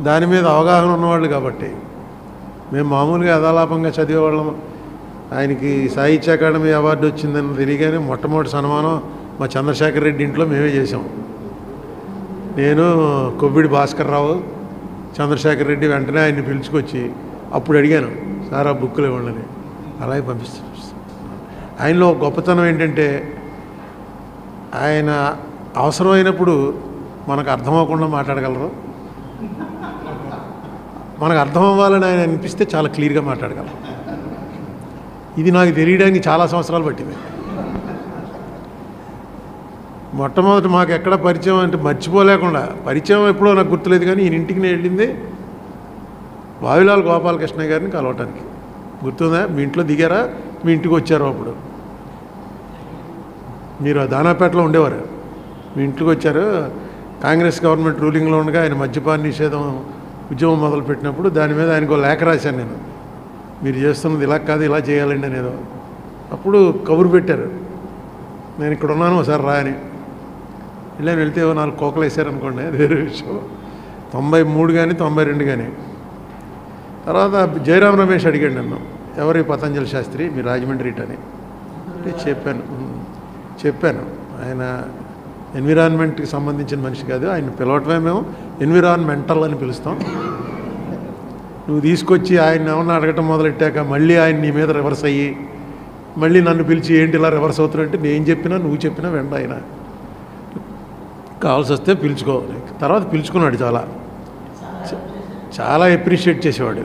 దాని మీద అవగాహన ఉన్నవాళ్ళు కాబట్టి. మేము మామూలుగా యథాలాపంగా చదివేవాళ్ళం. ఆయనకి సాహిత్య అకాడమీ అవార్డు వచ్చిందని తెలియగానే మొట్టమొదటి సన్మానం మా చంద్రశేఖర్ రెడ్డి ఇంట్లో మేమే చేసాం. నేను, కొబ్బిడి భాస్కర్ రావు, చంద్రశేఖర్ రెడ్డి. వెంటనే ఆయన్ని పిలుచుకొచ్చి అప్పుడు అడిగాను, సార్ ఆ బుక్కులు ఇవ్వండి. అలాగే పంపిస్తాను. ఆయనలో గొప్పతనం ఏంటంటే ఆయన అవసరమైనప్పుడు మనకు అర్థమవకుండా మాట్లాడగలరు. మనకు అర్థం అవ్వాలని ఆయన అనిపిస్తే చాలా క్లియర్గా మాట్లాడగలరు. ఇది నాకు తెలియడానికి చాలా సంవత్సరాలు పట్టింది. మొట్టమొదటి మాకు ఎక్కడ పరిచయం అంటే మర్చిపోలేకుండా, పరిచయం ఎప్పుడో నాకు గుర్తులేదు కానీ ఈయన ఇంటికి నేను వెళ్ళింది వావిలాల్ గోపాలకృష్ణ గారిని కలవటానికి. గుర్తుందా? మీ ఇంట్లో దిగారా, మీ ఇంటికి వచ్చారు. అప్పుడు మీరు దానాపేటలో ఉండేవారు. మీ ఇంటికి వచ్చారు. కాంగ్రెస్ గవర్నమెంట్ రూలింగ్లో ఉండగా ఆయన మద్యపాన నిషేధం ఉద్యమం మొదలుపెట్టినప్పుడు దాని మీద ఆయనకు లేఖ రాశాను నేను. మీరు చేస్తున్నది ఇలా కాదు, ఇలా చేయాలండి అనేదో. అప్పుడు కబురు పెట్టారు, నేను ఇక్కడ ఉన్నాను ఒకసారి రా అని. ఇలా వెళ్తే 4 కోకలు వేసారనుకోండి, అది వేరే విషయం. 93 కానీ 92 కానీ. తర్వాత జయరాం రమేష్ అడిగాడు నన్ను, ఎవరి పతంజలి శాస్త్రి, మీ రాజమండ్రి అని. అంటే చెప్పాను ఆయన ఎన్విరాన్మెంట్కి సంబంధించిన మనిషి కాదు, ఆయన పిలవటమే మేము ఎన్విరాన్మెంటల్ అని పిలుస్తాం. నువ్వు తీసుకొచ్చి ఆయన ఏమన్నా అడగటం మొదలెట్టాక మళ్ళీ ఆయన నీ మీద రివర్స్ అయ్యి మళ్ళీ నన్ను పిలిచి ఏంటి ఇలా రివర్స్ అవుతున్నట్టే, నేను చెప్పినా నువ్వు చెప్పినా వెంట ఆయన కావాల్సి వస్తే పిలుచుకో. తర్వాత పిలుచుకున్నాడు. చాలా అప్రిషియేట్ చేసేవాడు.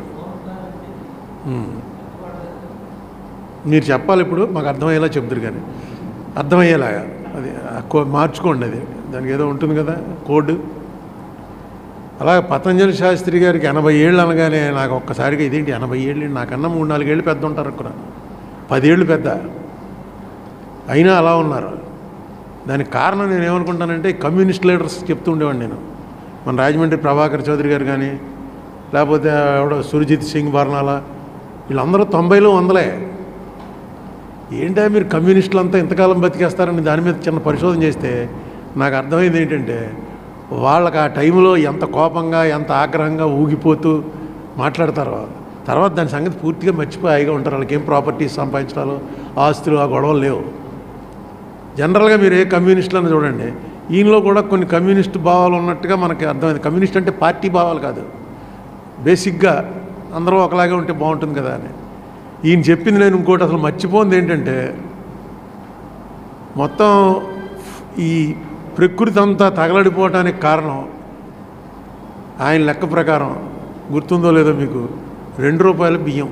మీరు చెప్పాలి ఇప్పుడు, మాకు అర్థమయ్యేలా చెప్తురు కానీ అర్థమయ్యేలాగా అది మార్చుకోండి. అది దానికి ఏదో ఉంటుంది కదా కోడ్. అలాగే పతంజలి శాస్త్రి గారికి 80 ఏళ్ళు అనగానే నాకు ఒక్కసారిగా ఇదేంటి 80 ఏళ్ళు, నాకన్నా 3-4 ఏళ్ళు పెద్ద ఉంటారు అక్కడ, 10 ఏళ్ళు పెద్ద అయినా అలా ఉన్నారు. దానికి కారణం నేను ఏమనుకుంటానంటే కమ్యూనిస్ట్ లీడర్స్ చెప్తూ ఉండేవాడిని నేను. మన రాజమండ్రి ప్రభాకర్ చౌదరి గారు కానీ, లేకపోతే ఎవడో సుర్జిత్ సింగ్ బర్నాలా, వీళ్ళందరూ 90లో 100లే. ఏంటో మీరు కమ్యూనిస్టులు అంతా ఇంతకాలం బతికేస్తారని దాని మీద చిన్న పరిశోధన చేస్తే నాకు అర్థమైంది ఏంటంటే వాళ్ళకి ఆ టైంలో ఎంత కోపంగా ఎంత ఆగ్రహంగా ఊగిపోతూ మాట్లాడతారో తర్వాత దాని సంగతి పూర్తిగా మర్చిపోయి హాయిగా ఉంటారు. వాళ్ళకి ఏం ప్రాపర్టీస్ సంపాదించడాలు, ఆస్తులు, ఆ గొడవలు లేవు. జనరల్గా మీరు ఏ కమ్యూనిస్టులను చూడండి, ఈయనలో కూడా కొన్ని కమ్యూనిస్ట్ భావాలు ఉన్నట్టుగా మనకి అర్థమైంది. కమ్యూనిస్ట్ అంటే పార్టీ భావాలు కాదు, బేసిక్గా అందరూ ఒకలాగే ఉంటే బాగుంటుంది కదా అని. ఈయన చెప్పింది నేను ఇంకోటి అసలు మర్చిపోయింది ఏంటంటే, మొత్తం ఈ ప్రకృతి అంతా తగలడిపోవటానికి కారణం ఆయన లెక్క ప్రకారం గుర్తుందో లేదో మీకు, ₹2 బియ్యం.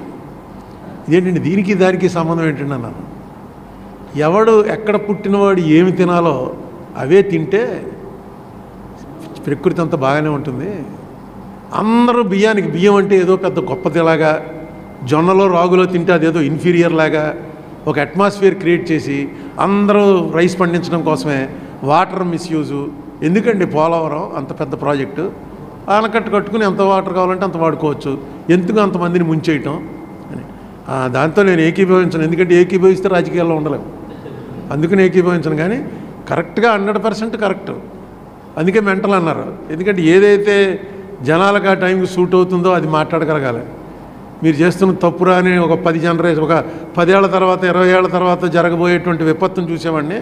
ఇదేంటండి దీనికి దానికి సంబంధం ఏంటండి అన్నాను. ఎవడు ఎక్కడ పుట్టినవాడు ఏమి తినాలో అవే తింటే ప్రకృతి అంతా బాగానే ఉంటుంది. అందరూ బియ్యం అంటే ఏదో పెద్ద గొప్పదిలాగా, జొన్నలో రాగులో తింటే అదేదో ఇన్ఫీరియర్ లాగా ఒక అట్మాస్ఫియర్ క్రియేట్ చేసి అందరూ రైస్ పండించడం కోసమే వాటర్ మిస్యూజు. ఎందుకండి పోలవరం అంత పెద్ద ప్రాజెక్టు, ఆనకట్టు కట్టుకుని ఎంత వాటర్ కావాలంటే అంత వాడుకోవచ్చు, ఎందుకు అంతమందిని ముంచేయటం అని. దాంతో నేను ఏకీభవించను, ఎందుకంటే ఏకీభవిస్తే రాజకీయాల్లో ఉండలేము, అందుకని ఏకీభవించను. కానీ కరెక్ట్గా 100% కరెక్ట్. అందుకే మెంటల్ అన్నారు. ఎందుకంటే ఏదైతే జనాలకు ఆ టైంకి సూట్ అవుతుందో అది మాట్లాడగలగాలి. మీరు చేస్తున్న తప్పురా అని ఒక 10 ఏళ్ల తర్వాత 20 ఏళ్ల తర్వాత జరగబోయేటువంటి విపత్తును చూసేవాడిని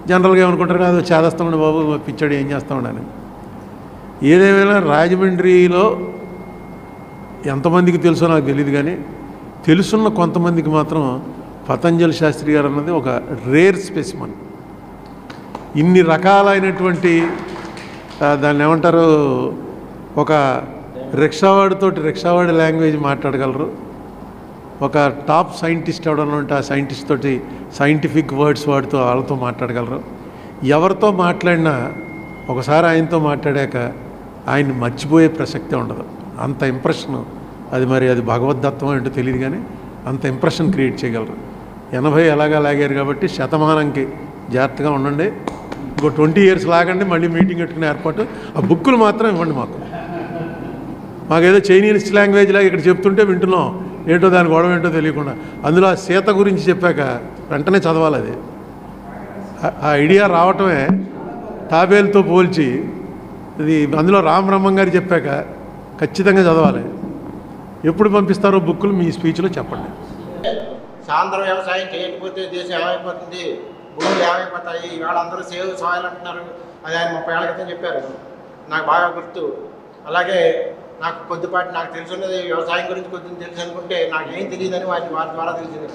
జనరల్గా ఏమనుకుంటారు, అది చేదస్తామండి బాబు, పిచ్చాడు ఏం చేస్తామని. ఏదేమైనా రాజమండ్రిలో ఎంతమందికి తెలుసో నాకు తెలియదు, కానీ తెలుసున్న కొంతమందికి మాత్రం పతంజలి శాస్త్రి గారు అన్నది ఒక రేర్ స్పెసిమన్. ఇన్ని రకాలైనటువంటి దాన్ని ఏమంటారు, ఒక రిక్షావాడి లాంగ్వేజ్ మాట్లాడగలరు. ఒక టాప్ సైంటిస్ట్ ఎవడన్నా ఉంటే ఆ సైంటిస్ట్ తోటి సైంటిఫిక్ వర్డ్స్ వాడుతూ వాళ్ళతో మాట్లాడగలరు. ఎవరితో మాట్లాడినా ఒకసారి ఆయనతో మాట్లాడాక ఆయన్ని మర్చిపోయే ప్రసక్తే ఉండదు. అంత ఇంప్రెషన్ అది. మరి అది భగవద్దత్వం ఏంటో తెలియదు, కానీ అంత ఇంప్రెషన్ క్రియేట్ చేయగలరు. 80 ఎలాగా లాగారు కాబట్టి శతమానంకి జాగ్రత్తగా ఉండండి. ఇంకో 20 years లాగండి, మళ్ళీ మీటింగ్ పెట్టుకునే ఏర్పాటు. ఆ బుక్కులు మాత్రం ఇవ్వండి మాకేదో చైనీస్ లాంగ్వేజ్ లాగా ఇక్కడ చెప్తుంటే వింటున్నాం, ఏంటో దాని గొడవ ఏంటో తెలియకుండా. అందులో ఆ సీత గురించి చెప్పాక వెంటనే చదవాలి. అది ఆ ఐడియా రావటమే తాబేలుతో పోల్చి, అది అందులో రామబ్రహ్మం గారు చెప్పాక ఖచ్చితంగా చదవాలి. ఎప్పుడు పంపిస్తారో బుక్కులు మీ స్పీచ్లో చెప్పండి. సాంద్ర వ్యవసాయం చేయకపోతే దేశం ఏమైపోతుంది, భూములు ఏమైపోతాయి, ఇవాళ అందరూ సేవ్ సాయిల్ అంటున్నారు. అది ఆయన 30 ఏళ్ల క్రితం చెప్పారు, నాకు బాగా గుర్తు. అలాగే నాకు కొద్దిపాటి నాకు తెలుసున్నది వ్యవసాయం గురించి కొద్దిగా తెలుసు అనుకుంటే నాకు ఏం తెలియదని వారి ద్వారా తెలిసింది.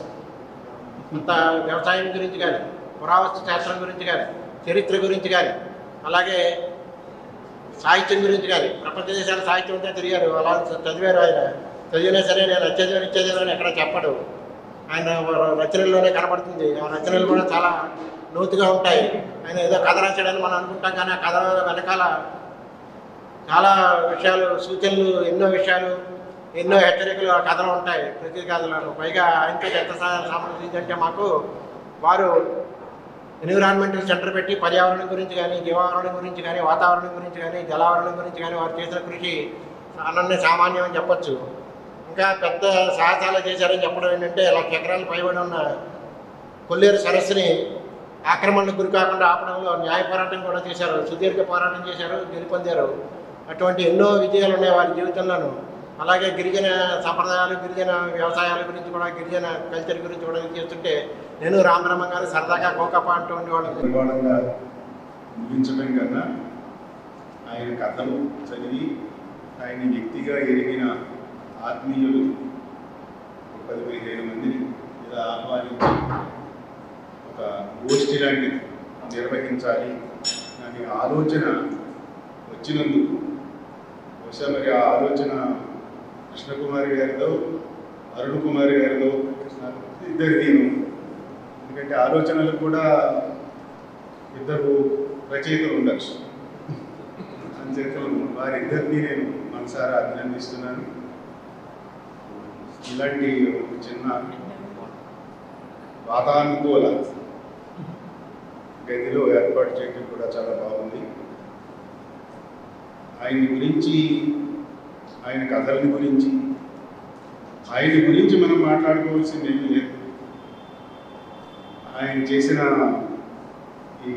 అంత వ్యవసాయం గురించి కానీ, పురావస్తు శాస్త్రం గురించి కానీ, చరిత్ర గురించి కానీ, అలాగే సాహిత్యం గురించి కానీ, ప్రపంచ దేశాల సాహిత్యం అంతా తిరిగారు. అలా చదివారు. ఆయన చదివినా సరే నేను ఇచ్చేదేమని ఎక్కడ చెప్పడు. ఆయన రచనల్లోనే కనబడుతుంది. ఆ రచనలు కూడా చాలా లోతుగా ఉంటాయి. ఆయన ఏదో కథ రాశాడని మనం అనుకుంటాం, కానీ ఆ కథ వెనకాల చాలా విషయాలు, సూచనలు, ఎన్నో విషయాలు, ఎన్నో హెచ్చరికలు ఆ కథలో ఉంటాయి, ప్రతి కథలో. పైగా ఆయనతో ఎంత సంబంధించి మాకు వారు ఎన్విరాన్మెంటల్ సెంటర్ పెట్టి పర్యావరణం గురించి కానీ, జీవావరణం గురించి కానీ, వాతావరణం గురించి కానీ, జలావరణం గురించి కానీ వారు చేసిన కృషి అనన్య సామాన్యం అని చెప్పచ్చు. ఇంకా పెద్ద సాహసాలు చేశారని చెప్పడం ఏంటంటే, 1,00,000 ఎకరాలు పైబడి ఉన్న కొల్లేరు సరస్సుని ఆక్రమణకు గురి కాకుండా ఆపడంలో న్యాయ పోరాటం కూడా చేశారు. సుదీర్ఘ పోరాటం చేశారు, గెలుపొందారు. అటువంటి ఎన్నో విజయాలు ఉన్నాయి వారి జీవితంలోనూ. అలాగే గిరిజన సంప్రదాయాలు, గిరిజన వ్యవసాయాల గురించి కూడా, గిరిజన కల్చర్ గురించి కూడా చేస్తుంటే నేను రామబ్రహ్మ గారు సరదాగా కోకప్ప అంటూ ఉండేవాళ్ళు. నిర్మాణంగా ముగించడం కన్నా ఆయన కథలు చదివి ఆయన వ్యక్తిగా ఎరిగిన ఆత్మీయులు 10-15 మందిని ఇలా ఆహ్వానించి ఒక గోష్ఠి లాంటిది నిర్వహించాలి అనే ఆలోచన వచ్చినందుకు, బహుశా మరి ఆ ఆలోచన కృష్ణకుమారి గారితో, అరుణ్ కుమారి గారితో ఇద్దరిదీను. ఎందుకంటే ఆలోచనలు కూడా ఇద్దరు రచయితలు ఉండొచ్చు. అంచేతలు వారిద్దరినీ నేను మనసారా అభినందిస్తున్నాను. ఇలాంటి చిన్న వాతానుకూల గదిలో ఏర్పాటు చేయడం కూడా చాలా బాగుంది. ఆయన గురించి, ఆయన కథల గురించి, ఆయన గురించి మనం మాట్లాడుకోవాల్సింది ఏమీ లేదు. ఆయన చేసిన ఈ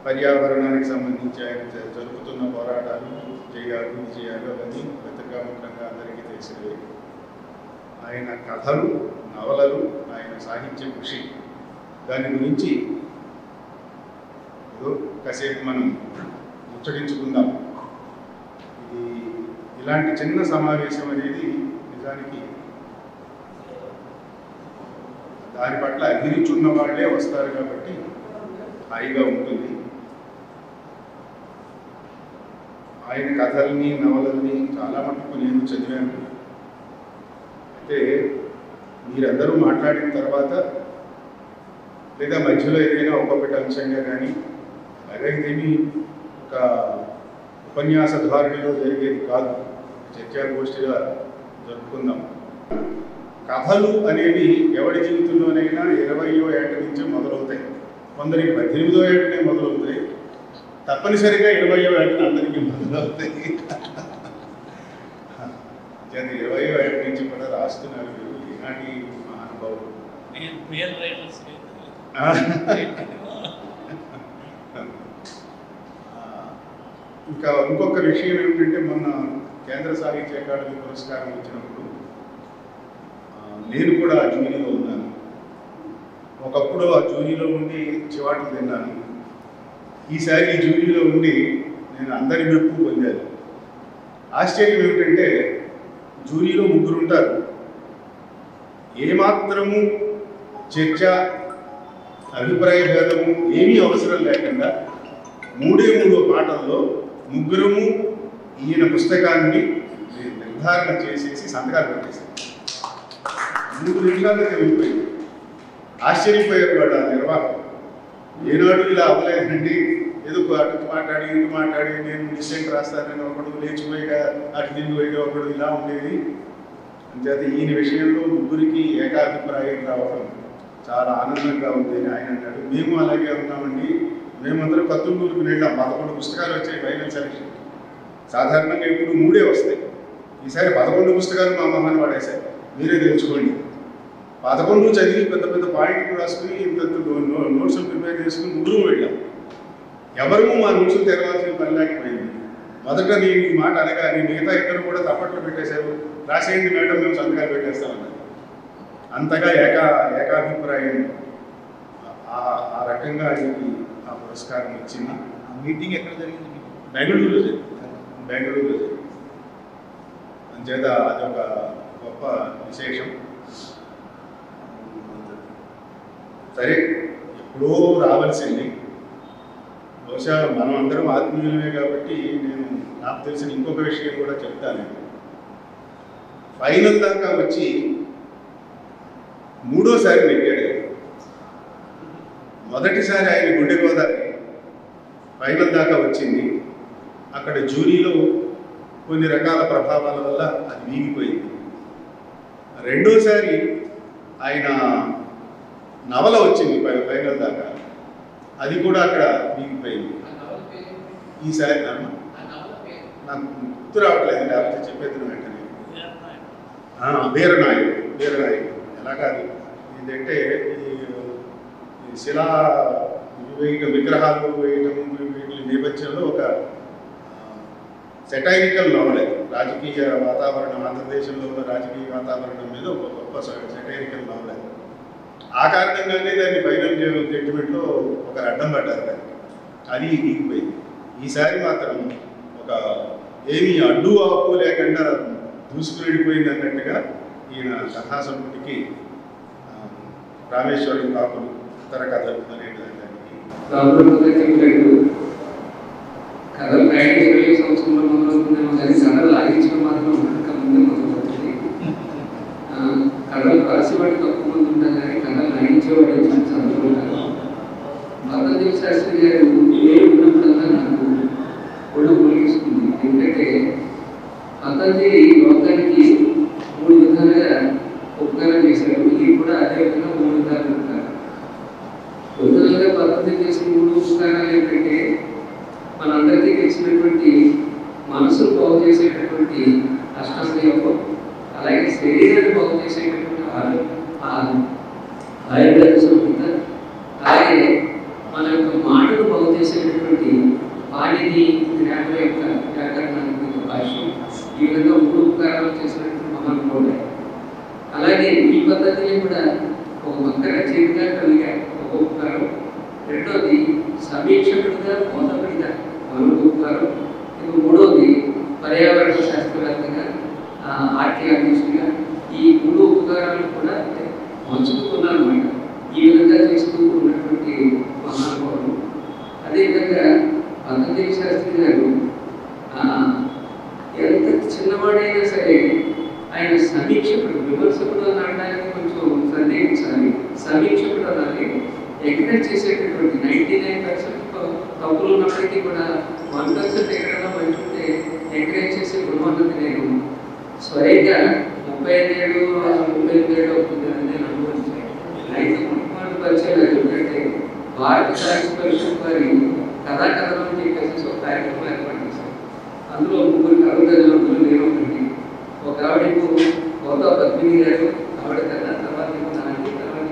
పర్యావరణానికి సంబంధించి ఆయన జరుపుతున్న పోరాటాలు, అభివృద్ధి చేయాలి అవన్నీ ప్రతికాముఖంగా అందరికీ తెలిసినవి. ఆయన కథలు, నవలలు, ఆయన సాహిత్య కృషి, దాని గురించి ఏదో కాసేపు మనం ముచ్చటించుకుందాం. ఇలాంటి చిన్న సమావేశం అనేది నిజానికి దాని పట్ల అభిరుచి ఉన్న వాళ్ళే వస్తారు కాబట్టి హాయిగా ఉంటుంది. ఆయన కథల్ని, నవలల్ని చాలా మటుకు నేను చదివాను. అయితే మీరందరూ మాట్లాడిన తర్వాత లేదా మధ్యలో ఏదైనా ఒక్కొక్కటి అంశంగా కానీ అలాగేమి ఒక ఉపన్యాస ధోరణిలో జరిగేది కాదు, చర్చాగోష్ఠిగా జరుపుకుందాం. కథలు అనేవి ఎవరి జీవితంలోనైనా 20వ ఏట నుంచే మొదలవుతాయి. కొందరికి 18వ ఏటనే మొదలవుతాయి. తప్పనిసరిగా 20వ ఏటన అందరికీ మొదలవుతాయి. 20వ ఏట నుంచి కూడా రాస్తున్నారు మీరు, ఈనాటి మహానుభావులు. ఇంకా ఇంకొక విషయం ఏమిటంటే, మొన్న కేంద్ర సాహిత్య అకాడమీ పురస్కారం ఇచ్చినప్పుడు నేను కూడా ఆ జూరీలో ఉన్నాను. ఒకప్పుడు ఆ జూరీలో ఉండి చివాట్లు తిన్నాను. ఈసారి ఈ జూరీలో ఉండి నేను అందరి మెప్పు పొందాను. ఆశ్చర్యం ఏమిటంటే, జూరీలో 3 ఉంటారు. ఏమాత్రము చర్చ, అభిప్రాయ భేదము ఏమీ అవసరం లేకుండా 3 మాటల్లో 3 ఈయన పుస్తకాన్ని నిర్ధారణ చేసేసి సంతకాలు పెట్టేశారు. 3 నిమిషాల్లో వెళ్ళిపోయింది. ఆశ్చర్యపోయారు వాడు ఆ నిర్వాహం. ఏనాడు ఇలా అవ్వలేదండి, ఏదో అటు మాట్లాడి ఇటు మాట్లాడి నేను నిశ్చయం రాస్తానని ఒకడు లేచిపోయిగా అటు తిరిగిపోయిగా ఒకడు ఇలా ఉండేది. అంచేత ఈయన విషయంలో 3కి ఏకాభిప్రాయం రావడం చాలా ఆనందంగా ఉంది అని ఆయన అన్నాడు. మేము అలాగే ఉన్నామండి. మేమందరం కత్తులూరుకు వెళ్ళాం. 11 పుస్తకాలు వచ్చాయి ఫైనల్ సెలక్షన్. సాధారణంగా ఇప్పుడు 3 వస్తాయి. ఈసారి 11 పుస్తకాలు మా మొహాన్ని పడేశారు. మీరే తెలుసుకోండి. 11 చదివి పెద్ద పెద్ద పాయింట్లు రాసుకుని నోట్స్ ప్రిపేర్ చేసుకుని 3 వెళ్ళాం. ఎవరు మా నోట్స్ తెరవాల్సిన పని లేకపోయింది. మొదట నేను ఈ మాట అనగానే మిగతా ఇద్దరు కూడా తప్పట్లు పెట్టేశారు. రాసేయండి మేడం, మేము సంతకాలు పెట్టేస్తామన్నారు. అంతగా ఏకాభిప్రాయం ఆ రకంగా ఆయనకి ఆ పురస్కారం వచ్చింది. ఆ మీటింగ్ ఎక్కడ జరిగింది? బెంగళూరులో జరిగింది. అంచేత అదొక గొప్ప విశేషం. సరే, ఎప్పుడో రావాల్సింది. బహుశా మనం అందరం ఆత్మీయులమే కాబట్టి నాకు తెలిసిన ఇంకొక విషయం కూడా చెప్తాను. ఫైనల్ దాకా వచ్చి మూడోసారి నెగ్గాడు. మొదటిసారి ఆయన గుండె గోదావరి ఫైనల్ దాకా వచ్చింది. అక్కడ జ్యూరీలో కొన్ని రకాల ప్రభావాల వల్ల అది వీగిపోయింది. రెండోసారి ఆయన నవల వచ్చింది ఫైనల్ దాకా, అది కూడా అక్కడ వీగిపోయింది. ఈసారి నాకు గుర్తు రావట్లేదు, లేకపోతే చెప్పేది వెంటనే. వీరనాయకుడు ఎలా కాదు, ఏంటంటే ఈ శిలా విగ్రహాలు వేయటం వీటి నేపథ్యంలో ఒక సెటైరికల్ నవలే. రాజకీయ వాతావరణం, ఆంధ్రదేశంలో ఉన్న రాజకీయ వాతావరణం మీద ఒక గొప్ప సెటైరికల్ నవలే. ఆ కారణంగానే దాన్ని ఫైనల్ జడ్జిమెంట్లో ఒక అడ్డం పడ్డారు దాన్ని, అది వీగిపోయింది. ఈసారి మాత్రం ఒక ఏమీ అడ్డు ఆపు లేకుండా దూసుకుని వెళ్ళిపోయింది అన్నట్టుగా ఈయన కథాసంపుటికి రామేశ్వరం కాపులు ఇతర కథలు అనే కథలు రాయడం 20 సంవత్సరంలో మొదలవుతుందేమో కానీ కథలు లాగించడం మాత్రం ఇంకా ముందే మొదలవుతుంది. కథలు రాసేవాడు తక్కువ మంది ఉంటారు కానీ కథలు రాయించేవాడు ఎటువంటి సందర్భం కాదు. పతంజలి శాస్త్రి గారు ఏ ఉన్నప్పుడల్లా నాకు ఒళ్ళు పొలిగిస్తుంది. ఎందుకంటే పతంజలి లోకానికి 3 విధాలుగా ఉపకారం చేశారు. ఇది కూడా అదే విధంగా 3 విధాలు ఉంటారు. విధాలుగా పతంజలి చేసిన 3 ఉపకారాలు ఏంటంటే, మనందరికీ తెలిసినటువంటి మనసును బాగు చేసేటటువంటి అష్టాంగయోగం, అలాగే శరీరాన్ని బాగు చేసేటటువంటి ఆయుర్వేద సంహిత, అలాగే మన యొక్క మాటను బాగు చేసేటటువంటి వాణిని జ్ఞానం యొక్క వ్యాకరణానికి భాష్యం, ఈ విధంగా 3 ఉపకారాలు చేసినటువంటి మహానుభావుడే. అలాగే ఈ పద్ధతిని కూడా ఒక పక్క రచయితగా కవిగా ఒక ఉపకారం, రెండోది సమీక్షకుడిగా బోధకుడిగా మరొక ఉపకారం, ఇక మూడోది పర్యావరణ శాస్త్రవేత్తగా ఆర్కియాలజిస్ట్గా. ఈ 3 ఉపకారాలు కూడా పంచుకున్నారన్నమాట. ఈ విధంగా చేస్తూ ఉన్నటువంటి మహానుభావులు. అదేవిధంగా పతంజలి శాస్త్రి గారు ఎంత చిన్నవాడైనా సరే ఆయన సమీక్షకుడు, విమర్శకుడు అనడానికి కొంచెం సందేహించాలి. సమీక్షకుడు అనాలి. ఎంకరేజ్ చేసేటటువంటి 99% తప్పులు ఉన్నప్పటికీ కూడా 1% ఎక్కడైనా మంచి ఉంటే ఎంకరేజ్ చేసే గుణం అన్నది నేను స్వయంగా 35 ఏళ్ళు అవుతుంది అని నేను అనుభవించాను. అయితే ముఖ్యమైన పరిచయం ఎందుకంటే భారత సాహిత్య పరిషత్ వారి కథాకథనం అని చెప్పేసి ఒక కార్యక్రమం ఏర్పాటు చేశారు. అందులో 3 కథలు చదివినప్పుడు నేను ఒకటి. ఒక ఆవిడకు కొత్త పద్మిని గారు ఆవిడ కథ, తర్వాత నాటి, తర్వాత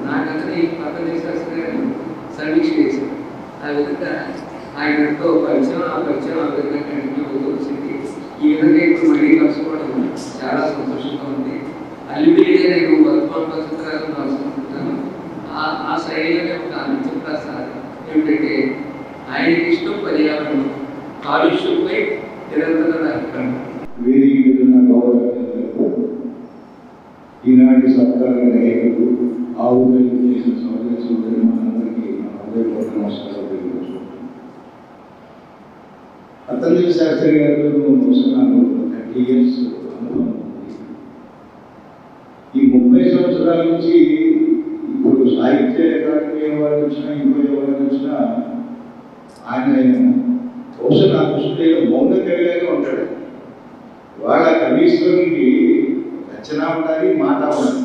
నా కథని పతంజలి శాస్త్రి గారు సమీక్ష చేశారు. ఆ విధంగా ఆయనతో పరిచయం, ఆ విధంగా కంటిన్యూ అవుతూ వచ్చింది. ఈ విధంగా ఇప్పుడు మళ్ళీ కలుసుకోవడం చాలా సంతోషంగా ఉంది. అల్లిబిల్లిగా నేను వర్తమాన పత్రికలు రాసుకుంటున్నాను. ఆ శైలిలోనే ఒక అంత్యప్రాసారం ఏమిటంటే, ఆయనకి ఇష్టం పర్యావరణం, కాలుష్యంపై నిరంతర కార్యక్రమం. ఈనాటి సర్కార నాయకులు ఆవుపై చేసిన సౌకర్య మనందరికీ హృదయపూర్వక నమస్కారాలు తెలియజేస్తున్నాను. పతంజలి శాస్త్రి గారు నాకు 30 years అనుభవం ఉంది. ఈ 30 సంవత్సరాల నుంచి ఇప్పుడు సాహిత్య అకాడమీ అవార్డు వచ్చినా, ఇంకో అవార్డు వచ్చినా ఆయన బహుశా నా దృష్టిలో మౌన కవిలాగా ఉంటాడు. వాళ్ళ కవీశ్వరునికి రచన ఉండాలి, మాట ఉండాలి.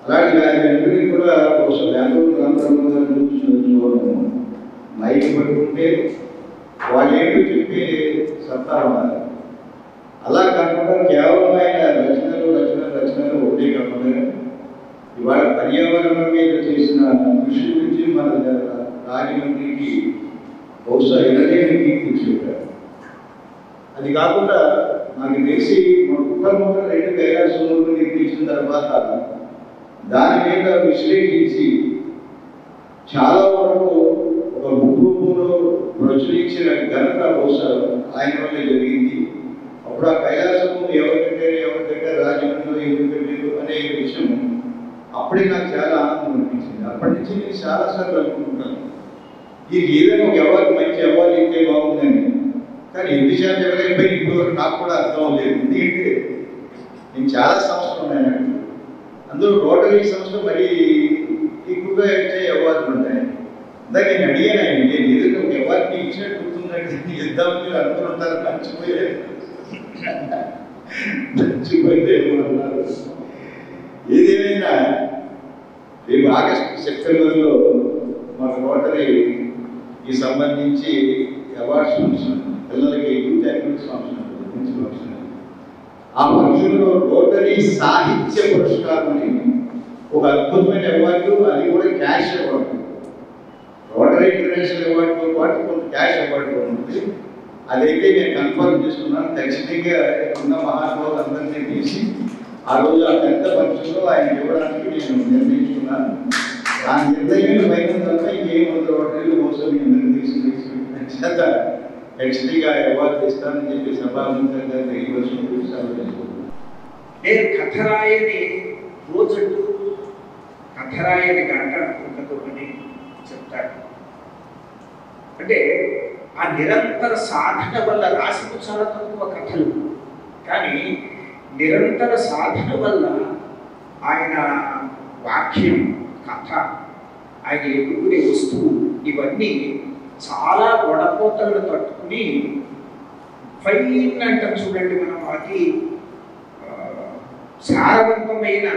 అలాంటి ఆయన కూడా బహుశా బెంగళూరు చూడము, మైక్ పట్టుకుంటే వాళ్ళేంటో చెప్పే సత్తా ఉండాలి. అలా కాకుండా కేవలం ఆయన రచనలు ఒకటే కాకుండా ఇవాళ పర్యావరణం మీద చేసిన కృషి గురించి మన రాజమండ్రికి బహుశా ఎనలేని తెచ్చిపెట్టారు. అది కాకుండా నాకు తెలిసి మొట్టమొదటి 2 కైలాసంలో నిర్మించిన తర్వాత దాని మీద విశ్లేషించి చాలా వరకు ఒక బుక్ రూపంలో ప్రచురించిన ఘనత బహుశా ఆయన వల్ల జరిగింది. అప్పుడు ఆ కైలాసము ఎవరికంటే రాజమండ్రిలో ఎందుకు అనే విషయం అప్పుడే నాకు చాలా ఆనందం అనిపించింది. అప్పటి నుంచి నేను చాలాసార్లు అనుకుంటున్నాను ఇది ఏదైనా ఒక అవార్డు మంచి అవార్డు ఇస్తే బాగుందని. కానీ ఎందుకు చేత ఎవరైపోయి ఇప్పుడు నాకు కూడా అర్థం అవ్వలేదు. ఎందుకంటే నేను చాలా సంస్థలు ఉన్నాయి నాకు, అందులో రోటరీ సంస్థ మరీ ఎక్కువగా ఇచ్చే అవార్డులు ఉన్నాయి. ఇందాక నేను అడిగాను ఆయన, నేను ఏదైనా ఒక అవార్డుని ఇచ్చినట్టు గుర్తుందంటే ఇద్దామని మీరు అందరూ ఉంటారు, మర్చిపోయితే ఏమన్నారు. ఏదేమైనా రేపు ఆగస్టు సెప్టెంబర్లో మన రోటరీకి సంబంధించి అవార్డ్స్ ఫంక్షన్, పిల్లలకి యూత్ యాక్టివిటీస్ ఫంక్షన్, ఆ ఫంక్షన్లో రోటరీ సాహిత్య పురస్కారం అని ఒక అద్భుతమైన అవార్డు, అది కూడా క్యాష్ అవార్డు. రోటరీ ఇంటర్నేషనల్ అవార్డుతో పాటు కొంత క్యాష్ అవార్డు ఉంటుంది. అదైతే నేను కన్ఫర్మ్ చేస్తున్నాను. ఖచ్చితంగా ఉన్న మహానుభావులు అందరినీ తీసి ఆ రోజు ఆ పెద్ద ఫంక్షన్లో ఆయన ఇవ్వడానికి నేను నిర్ణయించుకున్నాను. ఆ నిర్ణయం అయిన తర్వాత ఇంకేముంది రోటరీలు కోసం మీ అందరినీ తీసుకుని చేత ఖచ్చితంగా అవార్డు ఇస్తానని చెప్పి సభాముఖంగా నేను కథ రాయని రోజంటూ కథ రాయని గంట ఉండదు అని చెప్తాను. అంటే ఆ నిరంతర సాధన వల్ల రాసిన చాలా తక్కువ కథలు, కానీ నిరంతర సాధన వల్ల ఆయన వాక్యం, కథ, ఆయన ఎదుగునే వస్తువు ఇవన్నీ చాలా గొడపోతలను తట్టుకుని ఫైన్ అంటాం చూడండి మనం, అతి సారవంతమైన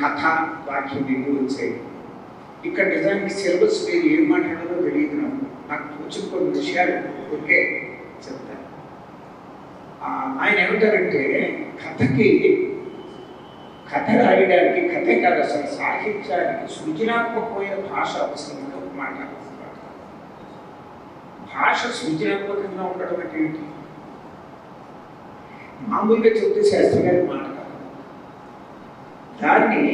కథ వాక్యం నిండి వచ్చాయి. ఇక్కడ నిజానికి సిలబస్ మీరు ఏం మాట్లాడాలో తెలియదు నాకు కొంచెం కొన్ని విషయాలు ఓకే చెప్తాను. ఆయన ఏమంటారంటే కథ రాయడానికి, కథే కాదు అసలు సాహిత్యానికి సృజనాత్మకమైన భాష అవసరం ఒక మాట. భాష సృజనాత్మకంగా ఉండడం అంటే ఏంటి? మామూలుగా చెప్తే శాస్త్రి గారి మాట కాదు, దాన్ని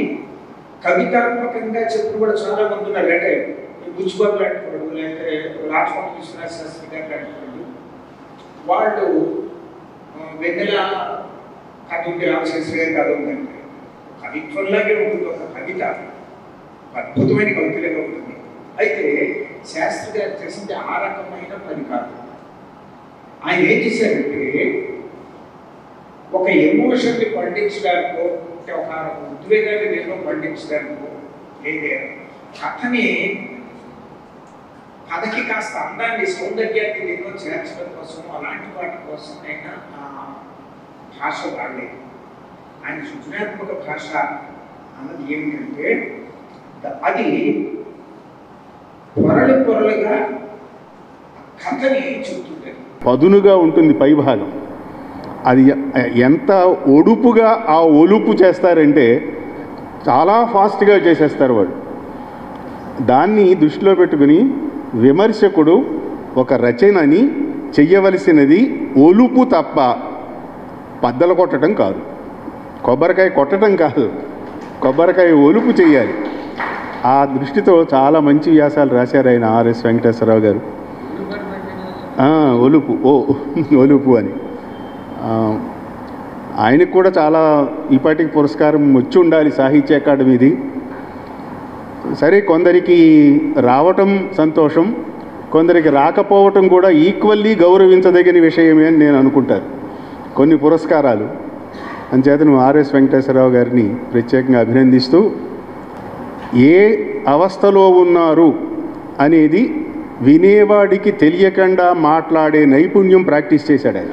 కవితాత్మకంగా చెప్పిన కూడా చాలా మంది ఉన్నారు. అంటే బుచ్చిబాబు లాంటి వాడు, లేకపోతే రాజకోట విశ్వనాథ శాస్త్రి గారు లాంటి వాడు, వాళ్ళు వెన్నెల కథ ఉంది, రామశాస్త్రి గారి కథ ఉందంటే కవిత్వంలాగే ఉంటుంది. ఒక కవిత అద్భుతమైన కవితలుగా ఉంటుంది. అయితే శాస్త్రి గారు చేసింది ఆ రకమైన పని కాదు. ఆయన ఏం చేశారంటే ఒక ఎమోషన్ని పండించడానికో, ఒక ఉద్వేగాన్ని నేను పండించడానికో, లేదా కథని కథకి కాస్త అందాన్ని, సౌందర్యాన్ని నేను చేర్చడం కోసం, అలాంటి వాటి కోసం అయినా ఆ భాష వాడలేదు. ఆయన సృజనాత్మక భాష అన్నది ఏమిటంటే అది పొరలుగా కథని చెప్తుంది. పదునుగా ఉంటుంది పై భాగం. అది ఎంత ఒడుపుగా ఆ ఒలుపు చేస్తారంటే చాలా ఫాస్ట్గా చేసేస్తారు వాళ్ళు. దాన్ని దృష్టిలో పెట్టుకుని విమర్శకుడు ఒక రచనని చెయ్యవలసినది ఒలుపు తప్ప బద్దలు కొట్టడం కాదు, కొబ్బరికాయ కొట్టడం కాదు, కొబ్బరికాయ ఒలుపు చేయాలి. ఆ దృష్టితో చాలా మంచి వ్యాసాలు రాశారు ఆయన, ఆర్ఎస్ వెంకటేశ్వరరావు గారు. ఒలుపు అని ఆయనకు కూడా చాలా ఈపాటికి పురస్కారం వచ్చి ఉండాలి సాహిత్య అకాడమీది. సరే, కొందరికి రావటం సంతోషం, కొందరికి రాకపోవటం కూడా ఈక్వల్లీ గౌరవించదగిన విషయమే అని నేను అనుకుంటాను. కొన్ని పురస్కారాలు అంచేతను ఆర్ఎస్ వెంకటేశ్వరరావు గారిని ప్రత్యేకంగా అభినందిస్తూ, ఏ అవస్థలో ఉన్నారు అనేది వినేవాడికి తెలియకుండా మాట్లాడే నైపుణ్యం ప్రాక్టీస్ చేశాడు ఆయన.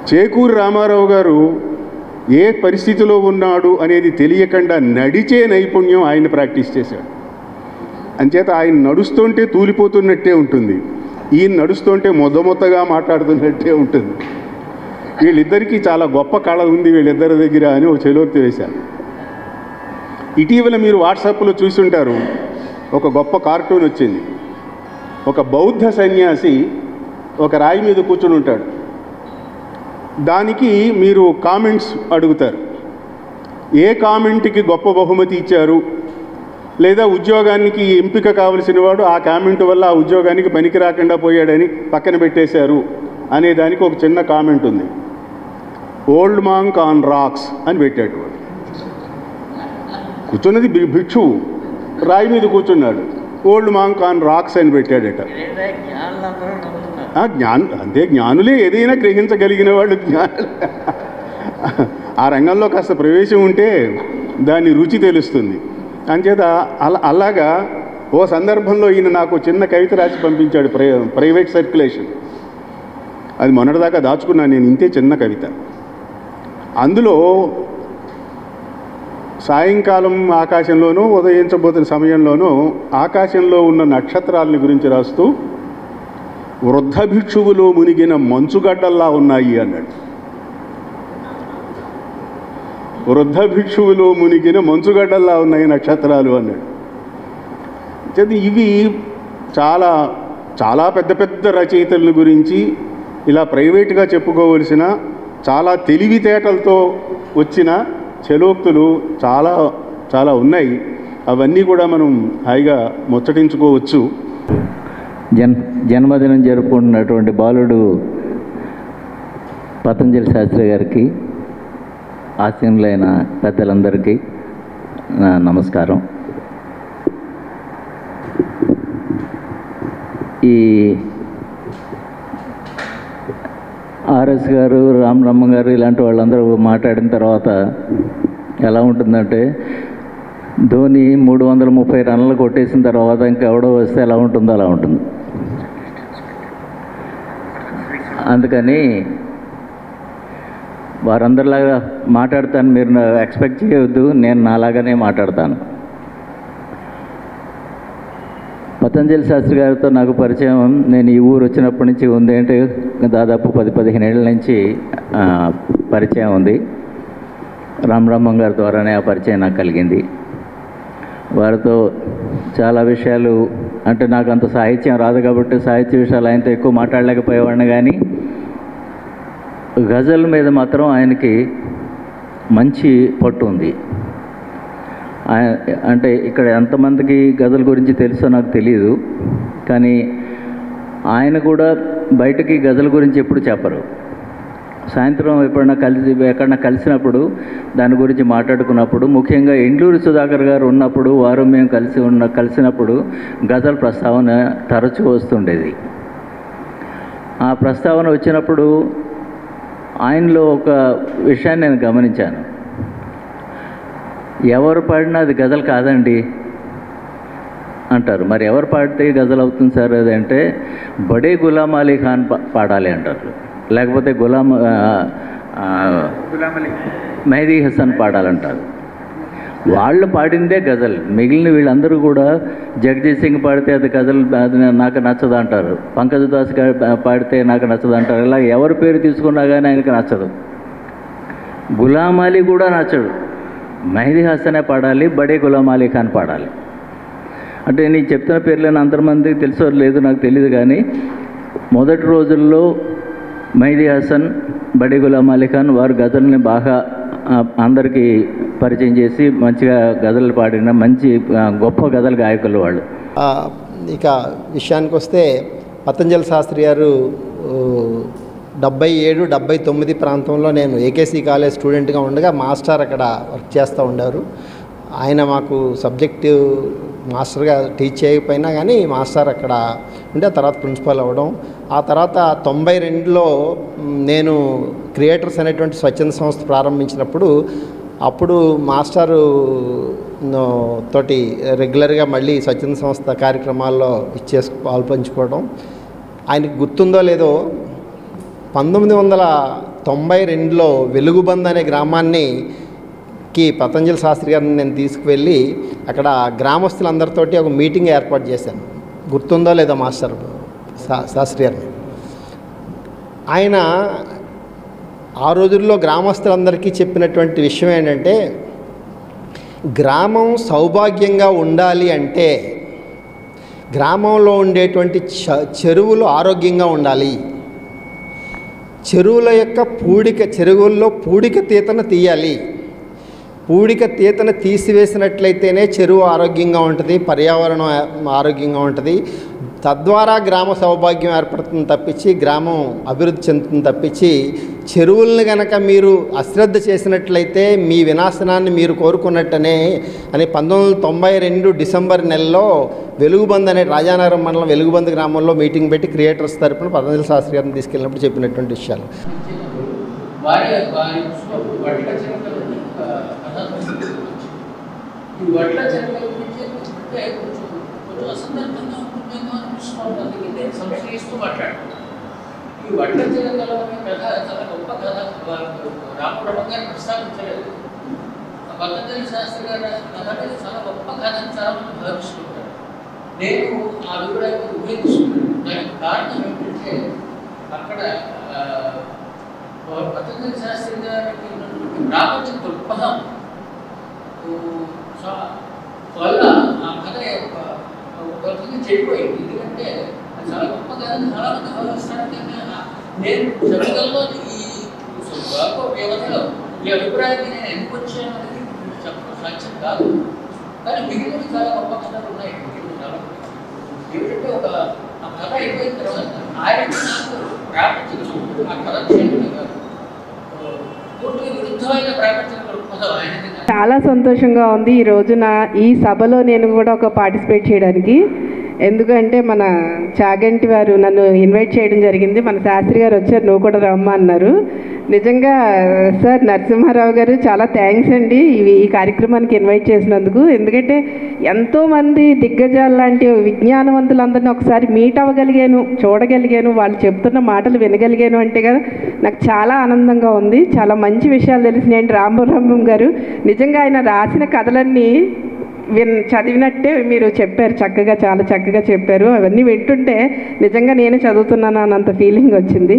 చేకూరి రామారావు గారు ఏ పరిస్థితిలో ఉన్నాడు అనేది తెలియకుండా నడిచే నైపుణ్యం ఆయన ప్రాక్టీస్ చేశాడు. అంచేత ఆయన నడుస్తుంటే తూలిపోతున్నట్టే ఉంటుంది, ఈయన నడుస్తుంటే మొదమొత్తగా మాట్లాడుతున్నట్టే ఉంటుంది. వీళ్ళిద్దరికీ చాలా గొప్ప కళ ఉంది వీళ్ళిద్దరి దగ్గర అని ఒక చెలోక్తి వేశాను. ఇటీవల మీరు వాట్సాప్లో చూసుంటారు, ఒక గొప్ప కార్టూన్ వచ్చింది. ఒక బౌద్ధ సన్యాసి ఒక రాయి మీద కూర్చుని ఉంటాడు. దానికి మీరు కామెంట్స్ అడుగుతారు. ఏ కామెంట్కి గొప్ప బహుమతి ఇచ్చారు, లేదా ఉద్యోగానికి ఎంపిక కావలసిన వాడు ఆ కామెంట్ వల్ల ఆ ఉద్యోగానికి పనికి రాకుండా పోయాడని పక్కన పెట్టేశారు అనే దానికి ఒక చిన్న కామెంట్ ఉంది. ఓల్డ్ మాంక్ ఆన్ రాక్స్ అని పెట్టాడు. కూర్చున్నది భిక్షువు, రాయి మీద కూర్చున్నాడు. ఓల్డ్ మాంక్ ఆన్ రాక్స్ అని పెట్టాడట. అంతే, జ్ఞానులే ఏదైనా గ్రహించగలిగిన వాళ్ళు జ్ఞానులు. ఆ రంగంలో కాస్త ప్రవేశం ఉంటే దాని రుచి తెలుస్తుంది. అంచేత అలాగా ఓ సందర్భంలో ఈయన నాకు చిన్న కవిత రాసి పంపించాడు, ప్రైవేట్ సర్క్యులేషన్. అది మొన్నటిదాకా దాచుకున్నాను నేను, ఇంతే చిన్న కవిత. అందులో సాయంకాలం ఆకాశంలోనూ ఉదయించబోతున్న సమయంలోనూ ఆకాశంలో ఉన్న నక్షత్రాలని గురించి రాస్తూ వృద్ధ భిక్షువులో మునిగిన మంచుగడ్డల్లా ఉన్నాయి అన్నాడు. వృద్ధ భిక్షువులో మునిగిన మంచుగడ్డల్లా ఉన్నాయి నక్షత్రాలు అన్నాడు. ఇవి చాలా చాలా పెద్ద పెద్ద రచయితల గురించి ఇలా ప్రైవేట్గా చెప్పుకోవలసిన చాలా తెలివితేటలతో వచ్చిన చలోక్తులు చాలా చాలా ఉన్నాయి. అవన్నీ కూడా మనం హాయిగా ముచ్చటించుకోవచ్చు. జన్మదినం జరుపుకుంటున్నటువంటి బాలుడు పతంజలి శాస్త్రి గారికి, ఆసీనులైన పెద్దలందరికీ నా నమస్కారం. ఈ ఆర్ఎస్ గారు, రామరమ్మ గారు ఇలాంటి వాళ్ళందరూ మాట్లాడిన తర్వాత ఎలా ఉంటుందంటే, ధోని 330 రన్లు కొట్టేసిన తర్వాత ఇంకెవడో వస్తే ఎలా ఉంటుందో అలా ఉంటుంది. అందుకని వారందరిలాగా మాట్లాడతాను, మీరు ఎక్స్పెక్ట్ చేయవద్దు, నేను నాలాగానే మాట్లాడతాను. పతంజలి శాస్త్రి గారితో నాకు పరిచయం నేను ఈ ఊరు వచ్చినప్పటి నుంచి ఉంది. అంటే దాదాపు 10-15 ఏళ్ళ నుంచి పరిచయం ఉంది. రామరమ్మ గారి ద్వారానే ఆ పరిచయం నాకు కలిగింది. వారితో చాలా విషయాలు, అంటే నాకు అంత సాహిత్యం రాదు కాబట్టి సాహిత్య విషయాలు ఆయనతో ఎక్కువ మాట్లాడలేకపోయేవాడిని, కానీ గజల్ మీద మాత్రం ఆయనకి మంచి పట్టు ఉంది. అంటే ఇక్కడ ఎంతమందికి గజల్ గురించి తెలుసో నాకు తెలియదు, కానీ ఆయన కూడా బయటకి గజల్ గురించి ఎప్పుడు చెప్పరు. సాయంత్రం ఎక్కడన్నా కలిసినప్పుడు దాని గురించి మాట్లాడుకున్నప్పుడు, ముఖ్యంగా ఎండ్లూరి సుధాకర్ గారు ఉన్నప్పుడు, వారు మేము కలిసినప్పుడు గజల్ ప్రస్తావన తరచూ వస్తుండేది. ఆ ప్రస్తావన వచ్చినప్పుడు ఆయనలో ఒక విషయాన్ని నేను గమనించాను. ఎవరు పాడినా అది గజల్ కాదండి అంటారు. మరి ఎవరు పాడితే గజల్ అవుతుంది సార్ అది అంటే, బడే గులాం అలీ ఖాన్ పాడాలి అంటారు, లేకపోతే మెహదీ హసన్ పాడాలంటారు. వాళ్ళు పాడిందే గజల్. మిగిలిన వీళ్ళందరూ కూడా జగదీష్ సింగ్ పాడితే అది గజల్, అది నాకు నచ్చదు అంటారు. పంకజ్ దాస్ పాడితే నాకు నచ్చదు అంటారు. ఇలా ఎవరి పేరు తీసుకున్నా కానీ ఆయనకు నచ్చదు. గులాం అలీ కూడా నచ్చడు, మెహదీ హసనే పాడాలి, బడే గులాం అలీ ఖాన్ పాడాలి. అంటే నేను చెప్తున్న పేర్లేని అంతమందికి తెలుసో లేదు నాకు తెలియదు, కానీ మొదటి రోజుల్లో మెహదీ హసన్, బడే గులాం అలీ ఖాన్ వారు గజల్ని బాగా అందరికీ పరిచయం చేసి మంచిగా గజలు పాడిన మంచి గొప్ప గజల్ గాయకులు వాళ్ళు. ఇక విషయానికి వస్తే పతంజలి శాస్త్రి గారు 77-79 ప్రాంతంలో నేను ఏకేసీ కాలేజ్ స్టూడెంట్గా ఉండగా మాస్టర్ అక్కడ వర్క్ చేస్తూ ఉండేవారు. ఆయన మాకు సబ్జెక్టు మాస్టర్గా టీచ్ చేయకపోయినా కానీ మాస్టర్ అక్కడ ఉంటే తర్వాత ప్రిన్సిపల్ అవ్వడం. ఆ తర్వాత 92లో నేను క్రియేటర్స్ అనేటువంటి స్వచ్ఛంద సంస్థ ప్రారంభించినప్పుడు అప్పుడు మాస్టారు తోటి రెగ్యులర్గా మళ్ళీ స్వచ్ఛంద సంస్థ కార్యక్రమాల్లో పాల్పంచుకోవడం. ఆయనకు గుర్తుందో లేదో 1992లో వెలుగుబంద్ అనే గ్రామానికి పతంజలి శాస్త్రి గారిని నేను తీసుకువెళ్ళి అక్కడ గ్రామస్తులందరితోటి ఒక మీటింగ్ ఏర్పాటు చేశాను. గుర్తుందో లేదో మాస్టర్ శాస్త్రి గారిని. ఆయన ఆ రోజుల్లో గ్రామస్తులందరికీ చెప్పినటువంటి విషయం ఏంటంటే, గ్రామం సౌభాగ్యంగా ఉండాలి అంటే గ్రామంలో ఉండేటువంటి చెరువులు ఆరోగ్యంగా ఉండాలి. చెరువుల యొక్క చెరువుల్లో పూడిక తీతను తీయాలి. పూడిక తీతను తీసివేసినట్లయితేనే చెరువు ఆరోగ్యంగా ఉంటుంది, పర్యావరణం ఆరోగ్యంగా ఉంటుంది. తద్వారా గ్రామ సౌభాగ్యం ఏర్పడుతుంది తప్పించి గ్రామం అభివృద్ధి చెందుతుంది తప్పించి చెరువులను కనుక మీరు అశ్రద్ధ చేసినట్లయితే మీ వినాశనాన్ని మీరు కోరుకున్నట్టనే అని 1992 డిసెంబర్ నెలలో వెలుగుబంద్ అనే రాజానగరం మండలం వెలుగుబంద్ గ్రామంలో మీటింగ్ పెట్టి క్రియేటర్స్ తరపున పతంజలి శాస్త్రి గారిని తీసుకెళ్ళినప్పుడు చెప్పినటువంటి విషయాలు. అసందర్భంగా ఉంటుందేమో అనిపిస్తుంది. అందుకే నేను సంశయిస్తూ మాట్లాడుతున్నాను. ఈ వడ్ల చిలకల కథ చాలా గొప్ప కథ. రామబ్రహ్మ గారు ప్రస్తావించలేదు. పతంజలి శాస్త్రి గారు రాసిన కథ అనేది చాలా గొప్ప కథ అని చాలా మంది భావిస్తుంటారు. నేను ఆ అభిప్రాయం ఉపయోగిస్తున్నాను. దానికి కారణం ఏంటంటే అక్కడ పతంజలి శాస్త్రి గారికి ఉన్నటువంటి ప్రాపంచిక దృక్పథం వల్ల ఆ కథ చెడిపోయింది. ఎందుకంటే అది చాలా గొప్ప కథ, చాలా మంది భావిస్తారంటే నేను జగల్లో ఈ స్వల్ప వ్యవధిలో ఈ అభిప్రాయాన్ని నేను ఎందుకు వచ్చాను అనేది చెప్పడం సాధ్యం కాదు. కానీ మిగిలినవి చాలా గొప్ప కథలు ఉన్నాయి. చాలా ఏమిటంటే ఆ కథ అయిపోయిన తర్వాత ఆయన నాకు ప్రాపంచిక ఆ కథ చేయడం కాదు, పూర్తిగా విరుద్ధమైన ప్రాపంచిక దృక్పథం ఆయన. చాలా సంతోషంగా ఉంది ఈ రోజున ఈ సభలో నేను కూడా ఒక పార్టిసిపేట్ చేయడానికి. ఎందుకంటే మన చాగంటి వారు నన్ను ఇన్వైట్ చేయడం జరిగింది. మన శాస్త్రి గారు వచ్చారు, నువ్వు కూడా రమ్మా అన్నారు. నిజంగా సార్ నరసింహారావు గారు చాలా థ్యాంక్స్ అండి ఈ కార్యక్రమానికి ఇన్వైట్ చేసినందుకు. ఎందుకంటే ఎంతోమంది దిగ్గజాలు లాంటి విజ్ఞానవంతులందరినీ ఒకసారి మీట్ అవ్వగలిగాను, చూడగలిగాను, వాళ్ళు చెప్తున్న మాటలు వినగలిగాను అంటే కదా నాకు చాలా ఆనందంగా ఉంది. చాలా మంచి విషయాలు తెలిసినాయండి. రామబ్రహ్మం గారు నిజంగా ఆయన రాసిన కథలన్నీ చదివినట్టే మీరు చెప్పారు, చక్కగా చాలా చక్కగా చెప్పారు. అవన్నీ వింటుంటే నిజంగా నేను చదువుతున్నాను అన్నంత ఫీలింగ్ వచ్చింది.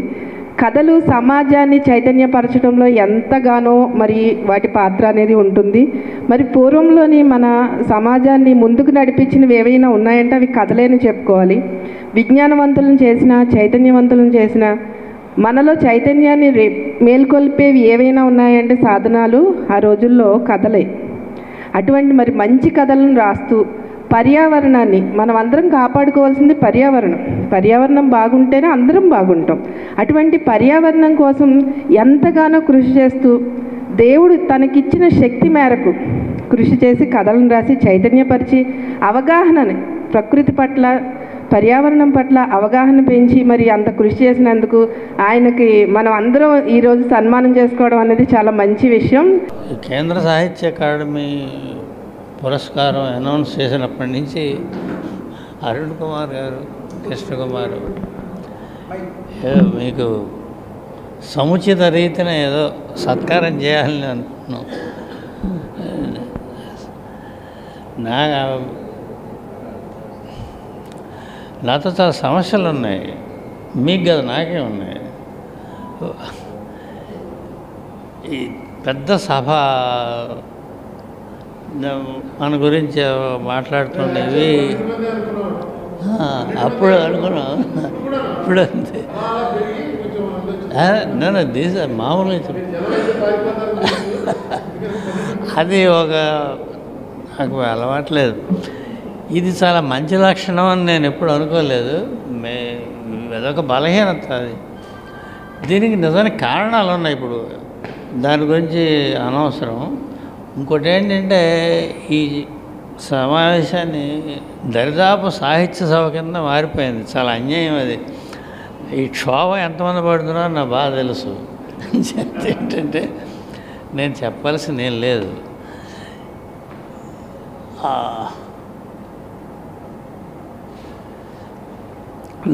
కథలు సమాజాన్ని చైతన్యపరచడంలో ఎంతగానో మరి వాటి పాత్ర అనేది ఉంటుంది. మరి పూర్వంలోని మన సమాజాన్ని ముందుకు నడిపించినవి ఏవైనా ఉన్నాయంటే అవి కథలేని చెప్పుకోవాలి. విజ్ఞానవంతులను చేసిన, చైతన్యవంతులను చేసిన, మనలో చైతన్యాన్ని మేల్కొల్పేవి ఏవైనా ఉన్నాయంటే సాధనాలు ఆ రోజుల్లో కథలే. అటువంటి మరి మంచి కథలను రాస్తూ పర్యావరణాన్ని మనం అందరం కాపాడుకోవాల్సింది పర్యావరణం బాగుంటేనే అందరం బాగుంటాం. అటువంటి పర్యావరణం కోసం ఎంతగానో కృషి చేస్తూ దేవుడు తనకిచ్చిన శక్తి మేరకు కృషి చేసి కథలను రాసి చైతన్యపరిచి అవగాహనని ప్రకృతి పట్ల పర్యావరణం పట్ల అవగాహన పెంచి మరి అంత కృషి చేసినందుకు ఆయనకి మనం అందరం ఈరోజు సన్మానం చేసుకోవడం అనేది చాలా మంచి విషయం. కేంద్ర సాహిత్య అకాడమీ పురస్కారం అనౌన్స్ చేసినప్పటి నుంచి అరుణ్ కుమార్ గారు, కృష్ణకుమార్ ఏదో మీకు సముచిత రీతిన ఏదో సత్కారం చేయాలని అనుకున్నాం. నాతో చాలా సమస్యలు ఉన్నాయి, మీకు కదా నాకే ఉన్నాయి. ఈ పెద్ద సభ మన గురించి మాట్లాడుతుండేవి అప్పుడు అనుకున్నాం, ఇప్పుడు అంతే. నేను దీస మామూలుగా అది నాకు అలవాట్లేదు. ఇది చాలా మంచి లక్షణం అని నేను ఎప్పుడు అనుకోలేదు. అదొక బలహీనత. అది దీనికి నిజానికి కారణాలు ఉన్నాయి. ఇప్పుడు దాని గురించి అనవసరం. ఇంకోటి ఏంటంటే ఈ సమావేశాన్ని దరిదాపు సాహిత్య సభ కింద మారిపోయింది. చాలా అన్యాయం అది. ఈ క్షోభ ఎంతమంది పడుతున్నారో నా బాగా తెలుసు. ఏంటంటే నేను చెప్పాల్సింది ఏం లేదు.